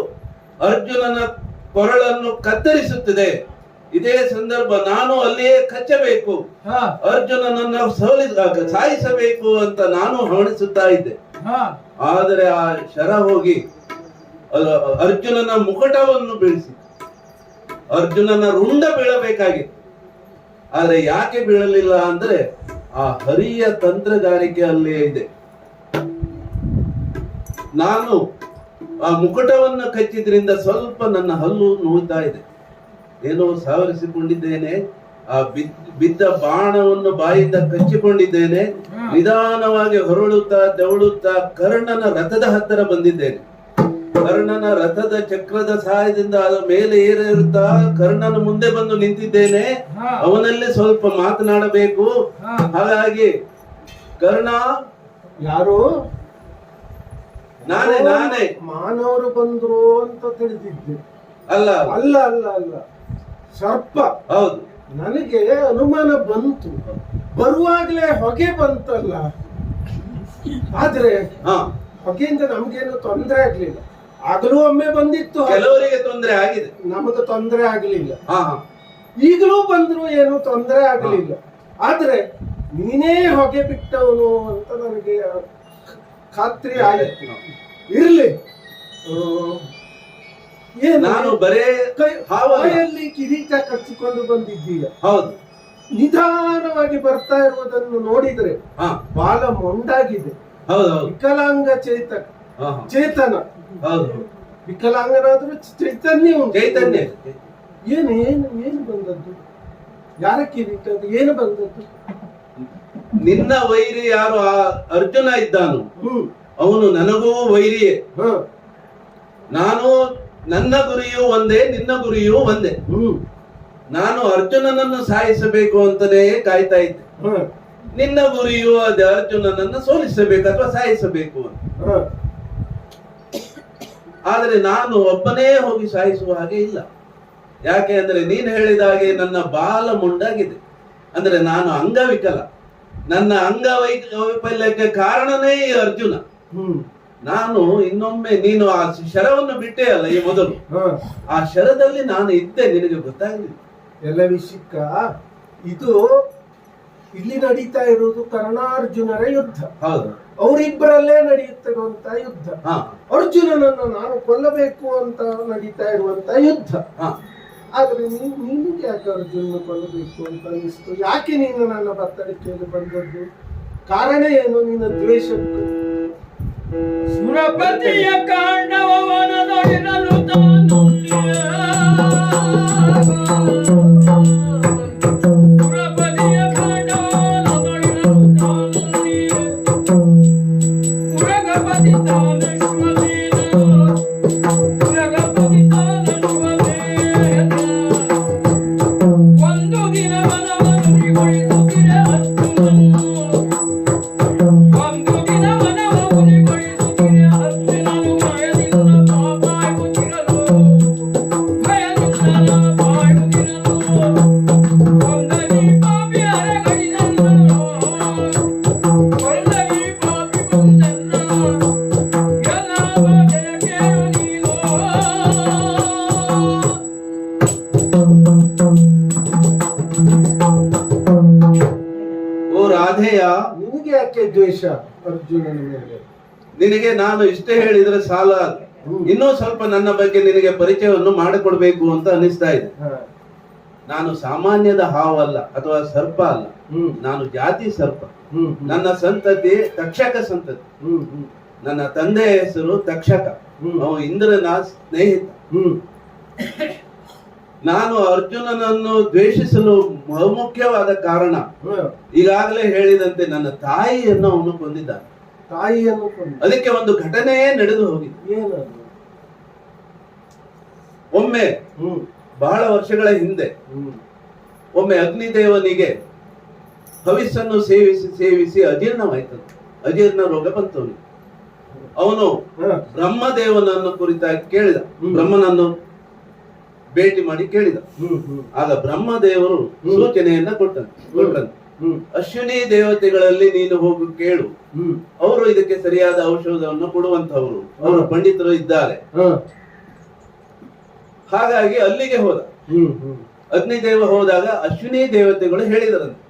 Speaker 4: ಅರ್ಜುನನ ಕೊರಳನ್ನು ಕತ್ತರಿಸುತ್ತದೆ. ಇದೇ ಸಂದರ್ಭ ನಾನು ಅಲ್ಲಿಯೇ ಕಚ್ಚಬೇಕು, ಅರ್ಜುನನನ್ನು ಸಾಯಿಸಬೇಕು ಅಂತ ನಾನು ಹವಣಿಸುತ್ತಾ ಇದ್ದೆ. ಆದರೆ ಆ ಶರ ಹೋಗಿ ಅರ್ಜುನನ ಮುಕುಟವನ್ನು ಬೀಳಿಸಿ ಅರ್ಜುನನ ರುಂಡ ಬೀಳಬೇಕಾಗಿತ್ತು. ಆದ್ರೆ ಯಾಕೆ ಬೀಳಲಿಲ್ಲ ಅಂದ್ರೆ ಆ ಹರಿಯ ತಂತ್ರಗಾರಿಕೆ ಅಲ್ಲೇ ಇದೆ. ನಾನು ಆ ಮುಕುಟವನ್ನು ಕಚ್ಚಿದ್ರಿಂದ ಸ್ವಲ್ಪ ನನ್ನ ಹಲ್ಲು ನೋಯ್ತಾ ಇದೆ. ಏನೋ ಸಾವರಿಸಿಕೊಂಡಿದ್ದೇನೆ. ಆ ಬಿದ್ದ ಬಾಣವನ್ನು ಬಾಯಿಂದ ಕಚ್ಚಿಕೊಂಡಿದ್ದೇನೆ. ನಿಧಾನವಾಗಿ ಹೊರಳುತ್ತಾ ತೆವಳುತ್ತಾ ಕರ್ಣನ ರಥದ ಹತ್ತಿರ ಬಂದಿದ್ದೇನೆ. ಕರ್ಣನ ರಥದ ಚಕ್ರದ ಸಹಾಯದಿಂದ ಅದ ಮೇಲೆ ಏರಿರುತ್ತಾ ಕರ್ಣನ ಮುಂದೆ ಬಂದು ನಿಂತಿದ್ದೇನೆ. ಅವನಲ್ಲಿ ಸ್ವಲ್ಪ ಮಾತನಾಡಬೇಕು. ಹಾಗಾಗಿ ಕರ್ಣ,
Speaker 3: ಯಾರು?
Speaker 4: ನಾನೇ
Speaker 3: ಮಾನವರು ಬಂದ್ರು ಅಂತ ತಿಳಿದಿದ್ದೆ.
Speaker 4: ಅಲ್ಲ
Speaker 3: ಅಲ್ಲ ಅಲ್ಲ ಅಲ್ಲ, ಸರ್ಪ.
Speaker 4: ಹೌದು,
Speaker 3: ನನಗೆ ಅನುಮಾನ ಬಂತು. ಬರುವಾಗ್ಲೇ ಹೊಗೆ ಬಂತಲ್ಲ. ಆದ್ರೆ ಹೊಗೆಯಿಂದ ನಮ್ಗೇನು ತೊಂದರೆ ಆಗ್ಲಿಲ್ಲ. ಆಗಲೂ ಒಮ್ಮೆ ಬಂದಿತ್ತು,
Speaker 4: ಕೆಲವರಿಗೆ ತೊಂದರೆ ಆಗಿದೆ,
Speaker 3: ನಮಗೆ ತೊಂದರೆ ಆಗ್ಲಿಲ್ಲ. ಈಗಲೂ ಬಂದ್ರು ಏನು ತೊಂದರೆ ಆಗ್ಲಿಲ್ಲ. ಆದ್ರೆ ನೀನೇ ಹೊಗೆ ಬಿಟ್ಟವನು ಅಂತ ನನಗೆ ಖಾತ್ರಿ ಆಯಿತು. ಇರ್ಲಿ,
Speaker 4: ನಾನು ಬರೇ
Speaker 3: ಕೈಯಲ್ಲಿ ಕಿರೀಟ ಕಚ್ಚಿಕೊಂಡು ಬಂದಿದ್ದೀಯ.
Speaker 4: ಹೌದು,
Speaker 3: ನಿಧಾನವಾಗಿ ಬರ್ತಾ ಇರುವುದನ್ನು ನೋಡಿದ್ರೆ ಬಾಲ ಮೊಂಡಾಗಿದೆ.
Speaker 4: ಹೌದು,
Speaker 3: ವಿಕಲಾಂಗ ಚೇತನ.
Speaker 4: ಹೌದು,
Speaker 3: ವಿಕಲಾಂಗನಾದ್ರೂ ಚೈತನ್ಯ ಉಂಟು.
Speaker 4: ಚೈತನ್ಯ.
Speaker 3: ಏನು ಏನು ಏನು ಬಂದದ್ದು? ಯಾರ ಕಿರೀಟ? ಏನು ಬಂದದ್ದು?
Speaker 4: ನಿನ್ನ ವೈರಿ ಯಾರು? ಆ ಅರ್ಜುನ ಇದ್ದಾನು, ಅವನು ನನಗೂ ವೈರಿಯೇ. ನಾನು, ನನ್ನ ಗುರಿಯೂ ಒಂದೇ, ನಿನ್ನ ಗುರಿಯೂ ಒಂದೇ. ನಾನು ಅರ್ಜುನನನ್ನು ಸಾಯಿಸಬೇಕು ಅಂತಾನೇ ಕಾಯ್ತಾ ಇದ್ದೆ. ನಿನ್ನ ಗುರಿಯೂ ಅದೇ, ಅರ್ಜುನನನ್ನು ಸೋಲಿಸಬೇಕು ಅಥವಾ ಸಾಯಿಸಬೇಕು ಅಂತ. ಆದ್ರೆ ನಾನು ಒಬ್ಬನೇ ಹೋಗಿ ಸಾಯಿಸುವ ಹಾಗೆ ಇಲ್ಲ. ಯಾಕೆ ಅಂದ್ರೆ ನೀನು ಹೇಳಿದ ಹಾಗೆ ನನ್ನ ಬಾಲ ಮುಂಡಾಗಿದೆ. ಅಂದ್ರೆ ನಾನು ಅಂಗವಿಕಲ. ನನ್ನ ಅಂಗವೈಕಲ್ಯಕ್ಕೆ ಕಾರಣನೇ ಈ ಅರ್ಜುನ. ನಾನು ಇನ್ನೊಮ್ಮೆ, ನೀನು ಆ ಶರವನ್ನು ಬಿಟ್ಟೇ ಅಲ್ಲ ಈ ಮೊದಲು, ಆ ಶರದಲ್ಲಿ ನಾನು ಇದ್ದೆ, ನಿನಗೆ ಗೊತ್ತಾಗಲಿಲ್ಲ.
Speaker 3: ಎಲ್ಲ ವಿಷಯಕ್ಕ ಇದು ಇಲ್ಲಿ ನಡೀತಾ ಇರುವುದು ಕರ್ಣಾರ್ಜುನರ ಯುದ್ಧ.
Speaker 4: ಹೌದು,
Speaker 3: ಅವರಿಬ್ಬರಲ್ಲೇ ನಡೆಯುತ್ತಿರುವಂತ ಯುದ್ಧ. ಅರ್ಜುನನನ್ನು ನಾನು ಕೊಲ್ಲಬೇಕು ಅಂತ ನಡೀತಾ ಇರುವಂತ ಯುದ್ಧ. ಆದ್ರೆ ನಿನಗೆ ಯಾಕೆ ಅರ್ಜುನ ಕೊಲ್ಲಬೇಕು ಅಂತ ಅನಿಸ್ತು? ಯಾಕೆ ನೀನು ನನ್ನ ಬತ್ತಳಿಕೆಯಲ್ಲಿ ಬಂದದ್ದು? ಕಾರಣ ಏನು ನಿನ್ನ ದ್ವೇಷಕ್ಕೂ?
Speaker 1: ಸುರಪತಿಯ ಕಾಂಡವನದೊಡನಲು ತಾನು ಸುರಪತಿಯ ಕಾಂಡವನದೊಡನಲು ತಾನು ಉರಗಪತಿ ತಾನಶ್ವಮೇನ ಉರಗಪತಿ ತಾನಶ್ವಮೇನ ಒಂದು ದಿನ ಮನವನ್ನಿಗೊಳಿಸುತ್ತಿರ ಅರ್ಜುನನು. ಒಂದು ದಿನ ಮನವನ್ನಿಗೊಳಿಸುತ್ತಿರ ಅರ್ಜುನನು. ಭಯದಿಂದ ಬಾಯುತ್ತಿರಲು, ಭಯದಿಂದ ಬಾಯುತ್ತಿರಲು. ಒಂದನಿ ಪಾಪಿ ಅರಗಡಿದನು, ಒಂದನಿ ಪಾಪಿ ಬಂದನ್ನ. ಎಲ್ಲ ಭಜನ ಕೇಳು ನೀನು.
Speaker 4: ಓ ರಾಧೇಯ,
Speaker 3: ನಿನಗೆ ಯಾಕೆ ದ್ವೇಷ ಅರ್ಜುನನ ಮೇಲೆ?
Speaker 4: ನಿನಗೆ ನಾನು ಇಷ್ಟೇ ಹೇಳಿದ್ರೆ ಸಾಲ. ಇನ್ನೂ ಸ್ವಲ್ಪ ನನ್ನ ಬಗ್ಗೆ ನಿನಗೆ ಪರಿಚಯವನ್ನು ಮಾಡಿಕೊಡ್ಬೇಕು ಅಂತ ಅನಿಸ್ತಾ ಇದೆ. ನಾನು ಸಾಮಾನ್ಯದ ಹಾವಲ್ಲ ಅಥವಾ ಸರ್ಪ ಅಲ್ಲ, ನಾನು ಜಾತಿ ಸರ್ಪ. ನನ್ನ ಸಂತತಿ ತಕ್ಷಕ ಸಂತತಿ. ನನ್ನ ತಂದೆಯ ಹೆಸರು ತಕ್ಷಕ, ಅವನು ಇಂದ್ರನ ಸ್ನೇಹಿತ. ನಾನು ಅರ್ಜುನನನ್ನು ದ್ವೇಷಿಸಲು ಬಹುಮುಖ್ಯವಾದ ಕಾರಣ ಈಗಾಗಲೇ ಹೇಳಿದಂತೆ ನನ್ನ ತಾಯಿಯನ್ನು ಅವನು ಕೊಂದಿದ್ದಾನೆ.
Speaker 3: ತಾಯಿಯನ್ನು ಕೊಂದ.
Speaker 4: ಅದಕ್ಕೆ ಒಂದು ಘಟನೆಯೇ ನಡೆದು ಹೋಗಿದೆ.
Speaker 3: ಏನದು?
Speaker 4: ಒಮ್ಮೆ ಬಹಳ ವರ್ಷಗಳ ಹಿಂದೆ ಒಮ್ಮೆ ಅಗ್ನಿದೇವನಿಗೆ ಹವಿಸ್ಸನ್ನು ಸೇವಿಸಿ ಸೇವಿಸಿ ಅಜೀರ್ಣವಾಯ್ತು. ಅಜೀರ್ಣ ರೋಗ ಬಂತವನಿಗೆ. ಅವನು ಬ್ರಹ್ಮದೇವನನ್ನು ಕುರಿತಾಗಿ ಕೇಳಿದ, ಬ್ರಹ್ಮನನ್ನು ಭೇಟಿ ಮಾಡಿ ಕೇಳಿದ. ಆಗ ಬ್ರಹ್ಮದೇವರು ಸೂಚನೆಯನ್ನ ಕೊಟ್ಟಂತೆ ಅಶ್ವಿನಿ ದೇವತೆಗಳಲ್ಲಿ ನೀನು ಹೋಗಿ ಕೇಳು, ಅವರು ಇದಕ್ಕೆ ಸರಿಯಾದ ಔಷಧವನ್ನು ಕೊಡುವಂತವರು, ಅವರು ಪಂಡಿತರು ಇದ್ದಾರೆ. ಹಾಗಾಗಿ ಅಲ್ಲಿಗೆ ಹೋದ. ಅಗ್ನಿದೇವ ಹೋದಾಗ ಅಶ್ವಿನಿ ದೇವತೆಗಳು ಹೇಳಿದರಂತೆ,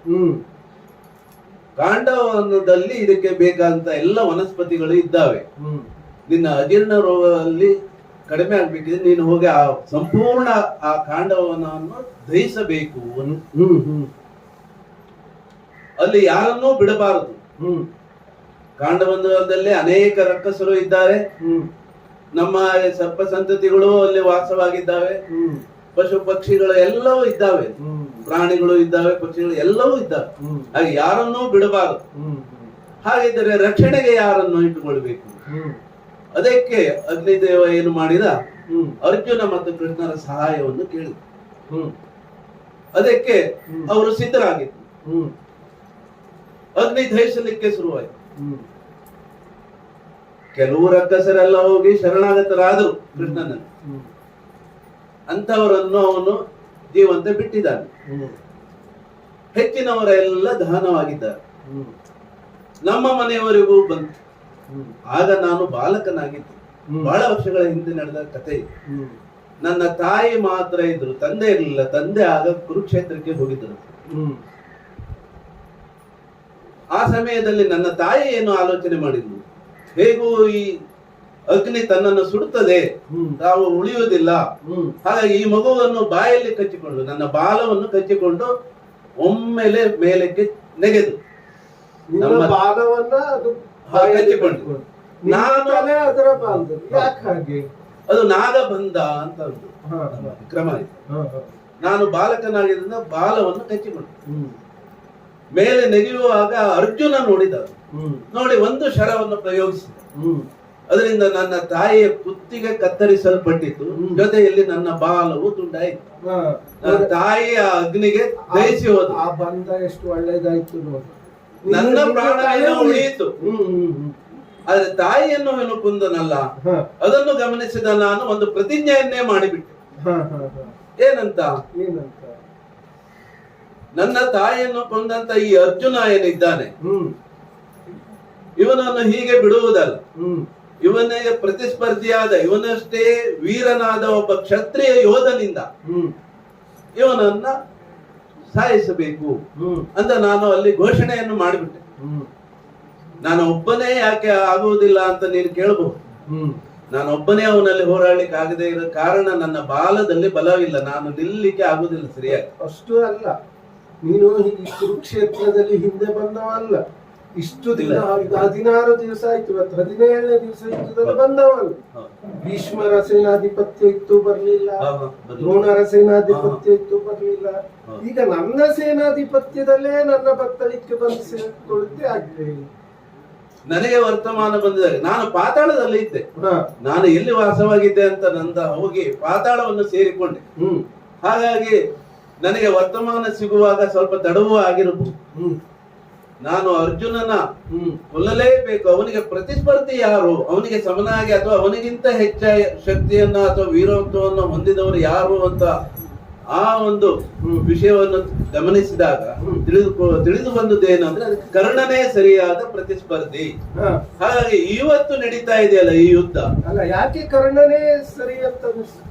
Speaker 4: ಕಾಂಡವನದಲ್ಲಿ ಇದಕ್ಕೆ ಬೇಕಾದಂತ ಎಲ್ಲ ವನಸ್ಪತಿಗಳು ಇದ್ದಾವೆ, ನಿನ್ನ ಅಜೀರ್ಣ ರೋಗದಲ್ಲಿ ಕಡಿಮೆ ಆಗ್ಬೇಕಿದ್ರೆ ನೀನು ಹೋಗಿ ಆ ಸಂಪೂರ್ಣ ಆ ಕಾಂಡವನವನ್ನು ದಹಿಸಬೇಕು. ಅಲ್ಲಿ ಯಾರನ್ನೂ ಬಿಡಬಾರದು. ಕಾಂಡವನದಲ್ಲಿ ಅನೇಕ ರಕ್ಕಸರು ಇದ್ದಾರೆ, ನಮ್ಮ ಸರ್ಪ ಸಂತತಿಗಳು ಅಲ್ಲಿ ವಾಸವಾಗಿದ್ದಾವೆ, ಪಶು ಪಕ್ಷಿಗಳು ಎಲ್ಲವೂ ಇದ್ದಾವೆ, ಪ್ರಾಣಿಗಳು ಇದ್ದಾವೆ, ಪಕ್ಷಿಗಳು ಎಲ್ಲವೂ ಇದ್ದಾವೆ. ಹಾಗೆ ಯಾರನ್ನೂ ಬಿಡಬಾರದು. ಹಾಗಿದ್ದರೆ ರಕ್ಷಣೆಗೆ ಯಾರನ್ನು ಇಟ್ಟುಕೊಳ್ಬೇಕು? ಅದಕ್ಕೆ ಅಗ್ನಿದೇವ ಏನು ಮಾಡಿದ, ಅರ್ಜುನ ಮತ್ತು ಕೃಷ್ಣರ ಸಹಾಯವನ್ನು ಕೇಳಿದ. ಅದಕ್ಕೆ ಅವರು ಸಿದ್ಧರಾಗಿತ್ತು. ಅಗ್ನಿ ದಹಿಸಲಿಕ್ಕೆ ಶುರುವಾಯಿತು. ಕೆಲವು ರಕ್ಕಸರೆಲ್ಲ ಹೋಗಿ ಶರಣಾಗತರಾದರು ಕೃಷ್ಣನಲ್ಲಿ. ಅಂತವರನ್ನು ಅವನು ಜೀವಂತ ಬಿಟ್ಟಿದ್ದಾನೆ. ಹೆಚ್ಚಿನವರೆಲ್ಲ ದಹನವಾಗಿದ್ದಾರೆ. ನಮ್ಮ ಮನೆಯವರಿಗೂ ಬಂತು. ಆಗ ನಾನು ಬಾಲಕನಾಗಿದ್ದೆ. ಬಹಳ ವರ್ಷಗಳ ಹಿಂದೆ ನಡೆದ ಕಥೆ ಇದು. ನನ್ನ ತಾಯಿ ಮಾತ್ರ ಇದ್ರು, ತಂದೆ ಇರಲಿಲ್ಲ. ತಂದೆ ಆಗ ಕುರುಕ್ಷೇತ್ರಕ್ಕೆ ಹೋಗಿದ್ರು. ಆ ಸಮಯದಲ್ಲಿ ನನ್ನ ತಾಯಿ ಏನು ಆಲೋಚನೆ ಮಾಡಿದ್ಲು, ಹೇಗೂ ಈ ಅಗ್ನಿ ತನ್ನನ್ನು ಸುಡುತ್ತದೆ, ತಾವು ಉಳಿಯುವುದಿಲ್ಲ, ಹಾಗಾಗಿ ಈ ಮಗುವನ್ನು ಬಾಯಲ್ಲಿ ಕಚ್ಚಿಕೊಂಡು, ನನ್ನ ಬಾಲವನ್ನು ಕಚ್ಚಿಕೊಂಡು ಒಮ್ಮೆಲೆ ಮೇಲಕ್ಕೆ ನೆಗೆದು
Speaker 3: ನಮ್ಮ ಬಾಲವನ್ನ ಅದು
Speaker 4: ಕಚ್ಚಿಕೊಂಡು ನಾನು
Speaker 3: ಅದರ ಬಾಲ್ದು ಯಾಕೆ ಹಾಗೆ?
Speaker 4: ಅದು ನಾಗಬಂಧ ಅಂತ ಕ್ರಮ ಇದೆ. ನಾನು ಬಾಲಕನಾಗಿದ್ದರಿಂದ ಬಾಲವನ್ನು ಕಚ್ಚಿಕೊಂಡು ಮೇಲೆ ನೆಗೆಯುವಾಗ ಅರ್ಜುನ ನೋಡಿದ. ನೋಡಿ ಒಂದು ಶರವನ್ನು ಪ್ರಯೋಗಿಸಿದ. ಅದರಿಂದ ನನ್ನ ತಾಯಿಯ ಕುತ್ತಿಗೆ ಕತ್ತರಿಸಲ್ಪಟ್ಟಿತು, ಜೊತೆಯಲ್ಲಿ ನನ್ನ ಬಾಲವು ತುಂಡಾಯಿತು. ನನ್ನ ತಾಯಿಯ ಅಗ್ನಿಗೆ ದಹಿಸಿ ಹೋದ.
Speaker 3: ಆ ಬಂಧ ಎಷ್ಟು ಒಳ್ಳೇದಾಯ್ತು ನೋಡಿ.
Speaker 4: ನನ್ನ ಪ್ರಾಣ ಉಳಿಯಿತು. ಆದ್ರೆ ತಾಯಿಯನ್ನು ಏನು ಕೊಂದನಲ್ಲ, ಅದನ್ನು ಗಮನಿಸಿದ ನಾನು ಒಂದು ಪ್ರತಿಜ್ಞೆಯನ್ನೇ ಮಾಡಿಬಿಟ್ಟೆ. ಏನಂತ? ನನ್ನ ತಾಯಿಯನ್ನು ಕೊಂದಂತ ಈ ಅರ್ಜುನ ಏನಿದ್ದಾನೆ, ಇವನನ್ನು ಹೀಗೆ ಬಿಡುವುದಲ್ಲ. ಇವನಿಗೆ ಪ್ರತಿಸ್ಪರ್ಧಿಯಾದ, ಇವನಷ್ಟೇ ವೀರನಾದ ಒಬ್ಬ ಕ್ಷತ್ರಿಯ ಯೋಧನಿಂದ ಇವನನ್ನ ಸಾಯಿಸಬೇಕು ಅಂತ ನಾನು ಅಲ್ಲಿ ಘೋಷಣೆಯನ್ನು ಮಾಡಿಬಿಟ್ಟೆ. ನಾನು ಒಬ್ಬನೇ ಯಾಕೆ ಆಗುವುದಿಲ್ಲ ಅಂತ ನೀನು ಕೇಳಬಹುದು. ನಾನು ಒಬ್ಬನೇ ಅವನಲ್ಲಿ ಹೋರಾಡ್ಲಿಕ್ಕೆ ಆಗದೆ ಇರೋ ಕಾರಣ ನನ್ನ ಬಾಲದಲ್ಲಿ ಬಲವಿಲ್ಲ, ನಾನು ನಿಲ್ಲಿಕ್ಕೆ ಆಗುದಿಲ್ಲ ಸರಿಯಾಗಿ.
Speaker 3: ಅಷ್ಟು ಅಲ್ಲ, ನೀನು ಈ ಕುರುಕ್ಷೇತ್ರದಲ್ಲಿ ಹಿಂದೆ ಬಂದವಲ್ಲ. ಇಷ್ಟು ದಿನ 16 ದಿವಸ ಆಯ್ತು, 17ನೇ ದಿವಸ ಯುದ್ಧದಲ್ಲಿ ಬಂದವಲ್ಲ. ಭೀಷ್ಮರ ಸೇನಾಧಿಪತ್ಯ ಇತ್ತು, ಬರ್ಲಿಲ್ಲ. ದ್ರೋಣರ ಸೇನಾಧಿಪತ್ಯ ಇತ್ತು, ಬರ್ಲಿಲ್ಲ. ಈಗ ನನ್ನ ಸೇನಾಧಿಪತ್ಯದಲ್ಲೇ ನನ್ನ ಬತ್ತಳಿಕೆ ಬಂದು ಸೇರಿಕೊಳ್ಳುತ್ತೆ ಆಗ್ತದೆ.
Speaker 4: ನನಗೆ ವರ್ತಮಾನ ಬಂದಿದೆ. ನಾನು ಪಾತಾಳದಲ್ಲಿ ಇದ್ದೆ. ನಾನು ಎಲ್ಲಿ ವಾಸವಾಗಿದ್ದೆ ಅಂತ ನಂದ ಹೋಗಿ ಪಾತಾಳವನ್ನು ಸೇರಿಕೊಂಡೆ. ಹಾಗಾಗಿ ನನಗೆ ವರ್ತಮಾನ ಸಿಗುವಾಗ ಸ್ವಲ್ಪ ತಡವೂ ಆಗಿರಬಹುದು. ನಾನು ಅರ್ಜುನನ ಕೊಲ್ಲಲೇಬೇಕು. ಅವನಿಗೆ ಪ್ರತಿಸ್ಪರ್ಧಿ ಯಾರು, ಅವನಿಗೆ ಸಮನಾಗಿ ಅಥವಾ ಅವನಿಗಿಂತ ಹೆಚ್ಚ ಶಕ್ತಿಯನ್ನ ಅಥವಾ ವೀರತ್ವವನ್ನು ಹೊಂದಿದವರು ಯಾರು ಅಂತ ಆ ಒಂದು ವಿಷಯವನ್ನು ಗಮನಿಸಿದಾಗ ತಿಳಿದು ಬಂದದ್ದೇನು ಅಂದ್ರೆ ಅದಕ್ಕೆ ಕರ್ಣನೇ ಸರಿಯಾದ ಪ್ರತಿಸ್ಪರ್ಧಿ. ಹಾಗಾಗಿ ಇವತ್ತು ನಡೀತಾ ಇದೆಯಲ್ಲ ಈ ಯುದ್ಧ,
Speaker 3: ಅಲ್ಲ ಯಾಕೆ ಕರ್ಣನೇ ಸರಿ ಅಂತ ಅನಿಸ್ತು?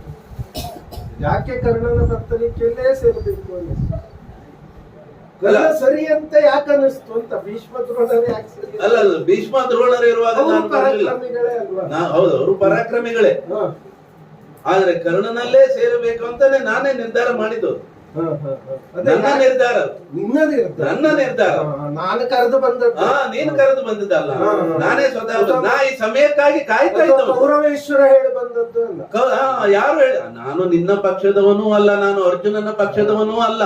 Speaker 3: ಯಾಕೆ ಕರ್ಣನ ಬತ್ತಳಿಕೆಯಲ್ಲೇ ಸೇರಬೇಕು ಅನ್ನಿಸ್ತು? ಕರ್ಣ ಸರಿ ಅಂತ ಯಾಕೆ ಅನಿಸ್ತು ಅಂತ? ಭೀಷ್ಮ ದ್ರೋಣರೇ ಯಾಕೆ ಸರಿ?
Speaker 4: ಅಲ್ಲ ಭೀಷ್ಮ ದ್ರೋಣರು ಇರುವಾಗ ಹೌದು, ಅವರು ಪರಾಕ್ರಮಿಗಳೇ. ಆದ್ರೆ ಕರ್ಣನಲ್ಲೇ ಸೇರಬೇಕು ಅಂತಾನೆ ನಾನೇ ನಿರ್ಧಾರ ಮಾಡಿದ್ದು.
Speaker 3: ಅದೇ
Speaker 4: ನನ್ನ ನಿರ್ಧಾರ ಅದು.
Speaker 3: ನಿನ್ನದೇ ಇರ್ತದೆ.
Speaker 4: ನನ್ನ ನಿರ್ಧಾರ.
Speaker 3: ನಾನು ಕರೆದು ಬಂದದ್ದು.
Speaker 4: ನೀನು ಕರೆದು ಬಂದದ್ದಲ್ಲ,
Speaker 3: ಹಾ.
Speaker 4: ನಾನೇ ಸ್ವತಃ ನಾ ಈ ಸಮಯಕ್ಕಾಗಿ ಕಾಯ್ತಾ ಇದ್ದವನು.
Speaker 3: ಗೌರವೇಶ್ವರ ಹೇಳಿ ಬಂದದ್ದು ಅಲ್ಲ.
Speaker 4: ಯಾರು ಹೇಳಿ? ನಾನು ನಿನ್ನ ಪಕ್ಷದವನೂ ಅಲ್ಲ, ನಾನು ಅರ್ಜುನನ ಪಕ್ಷದವನೂ ಅಲ್ಲ.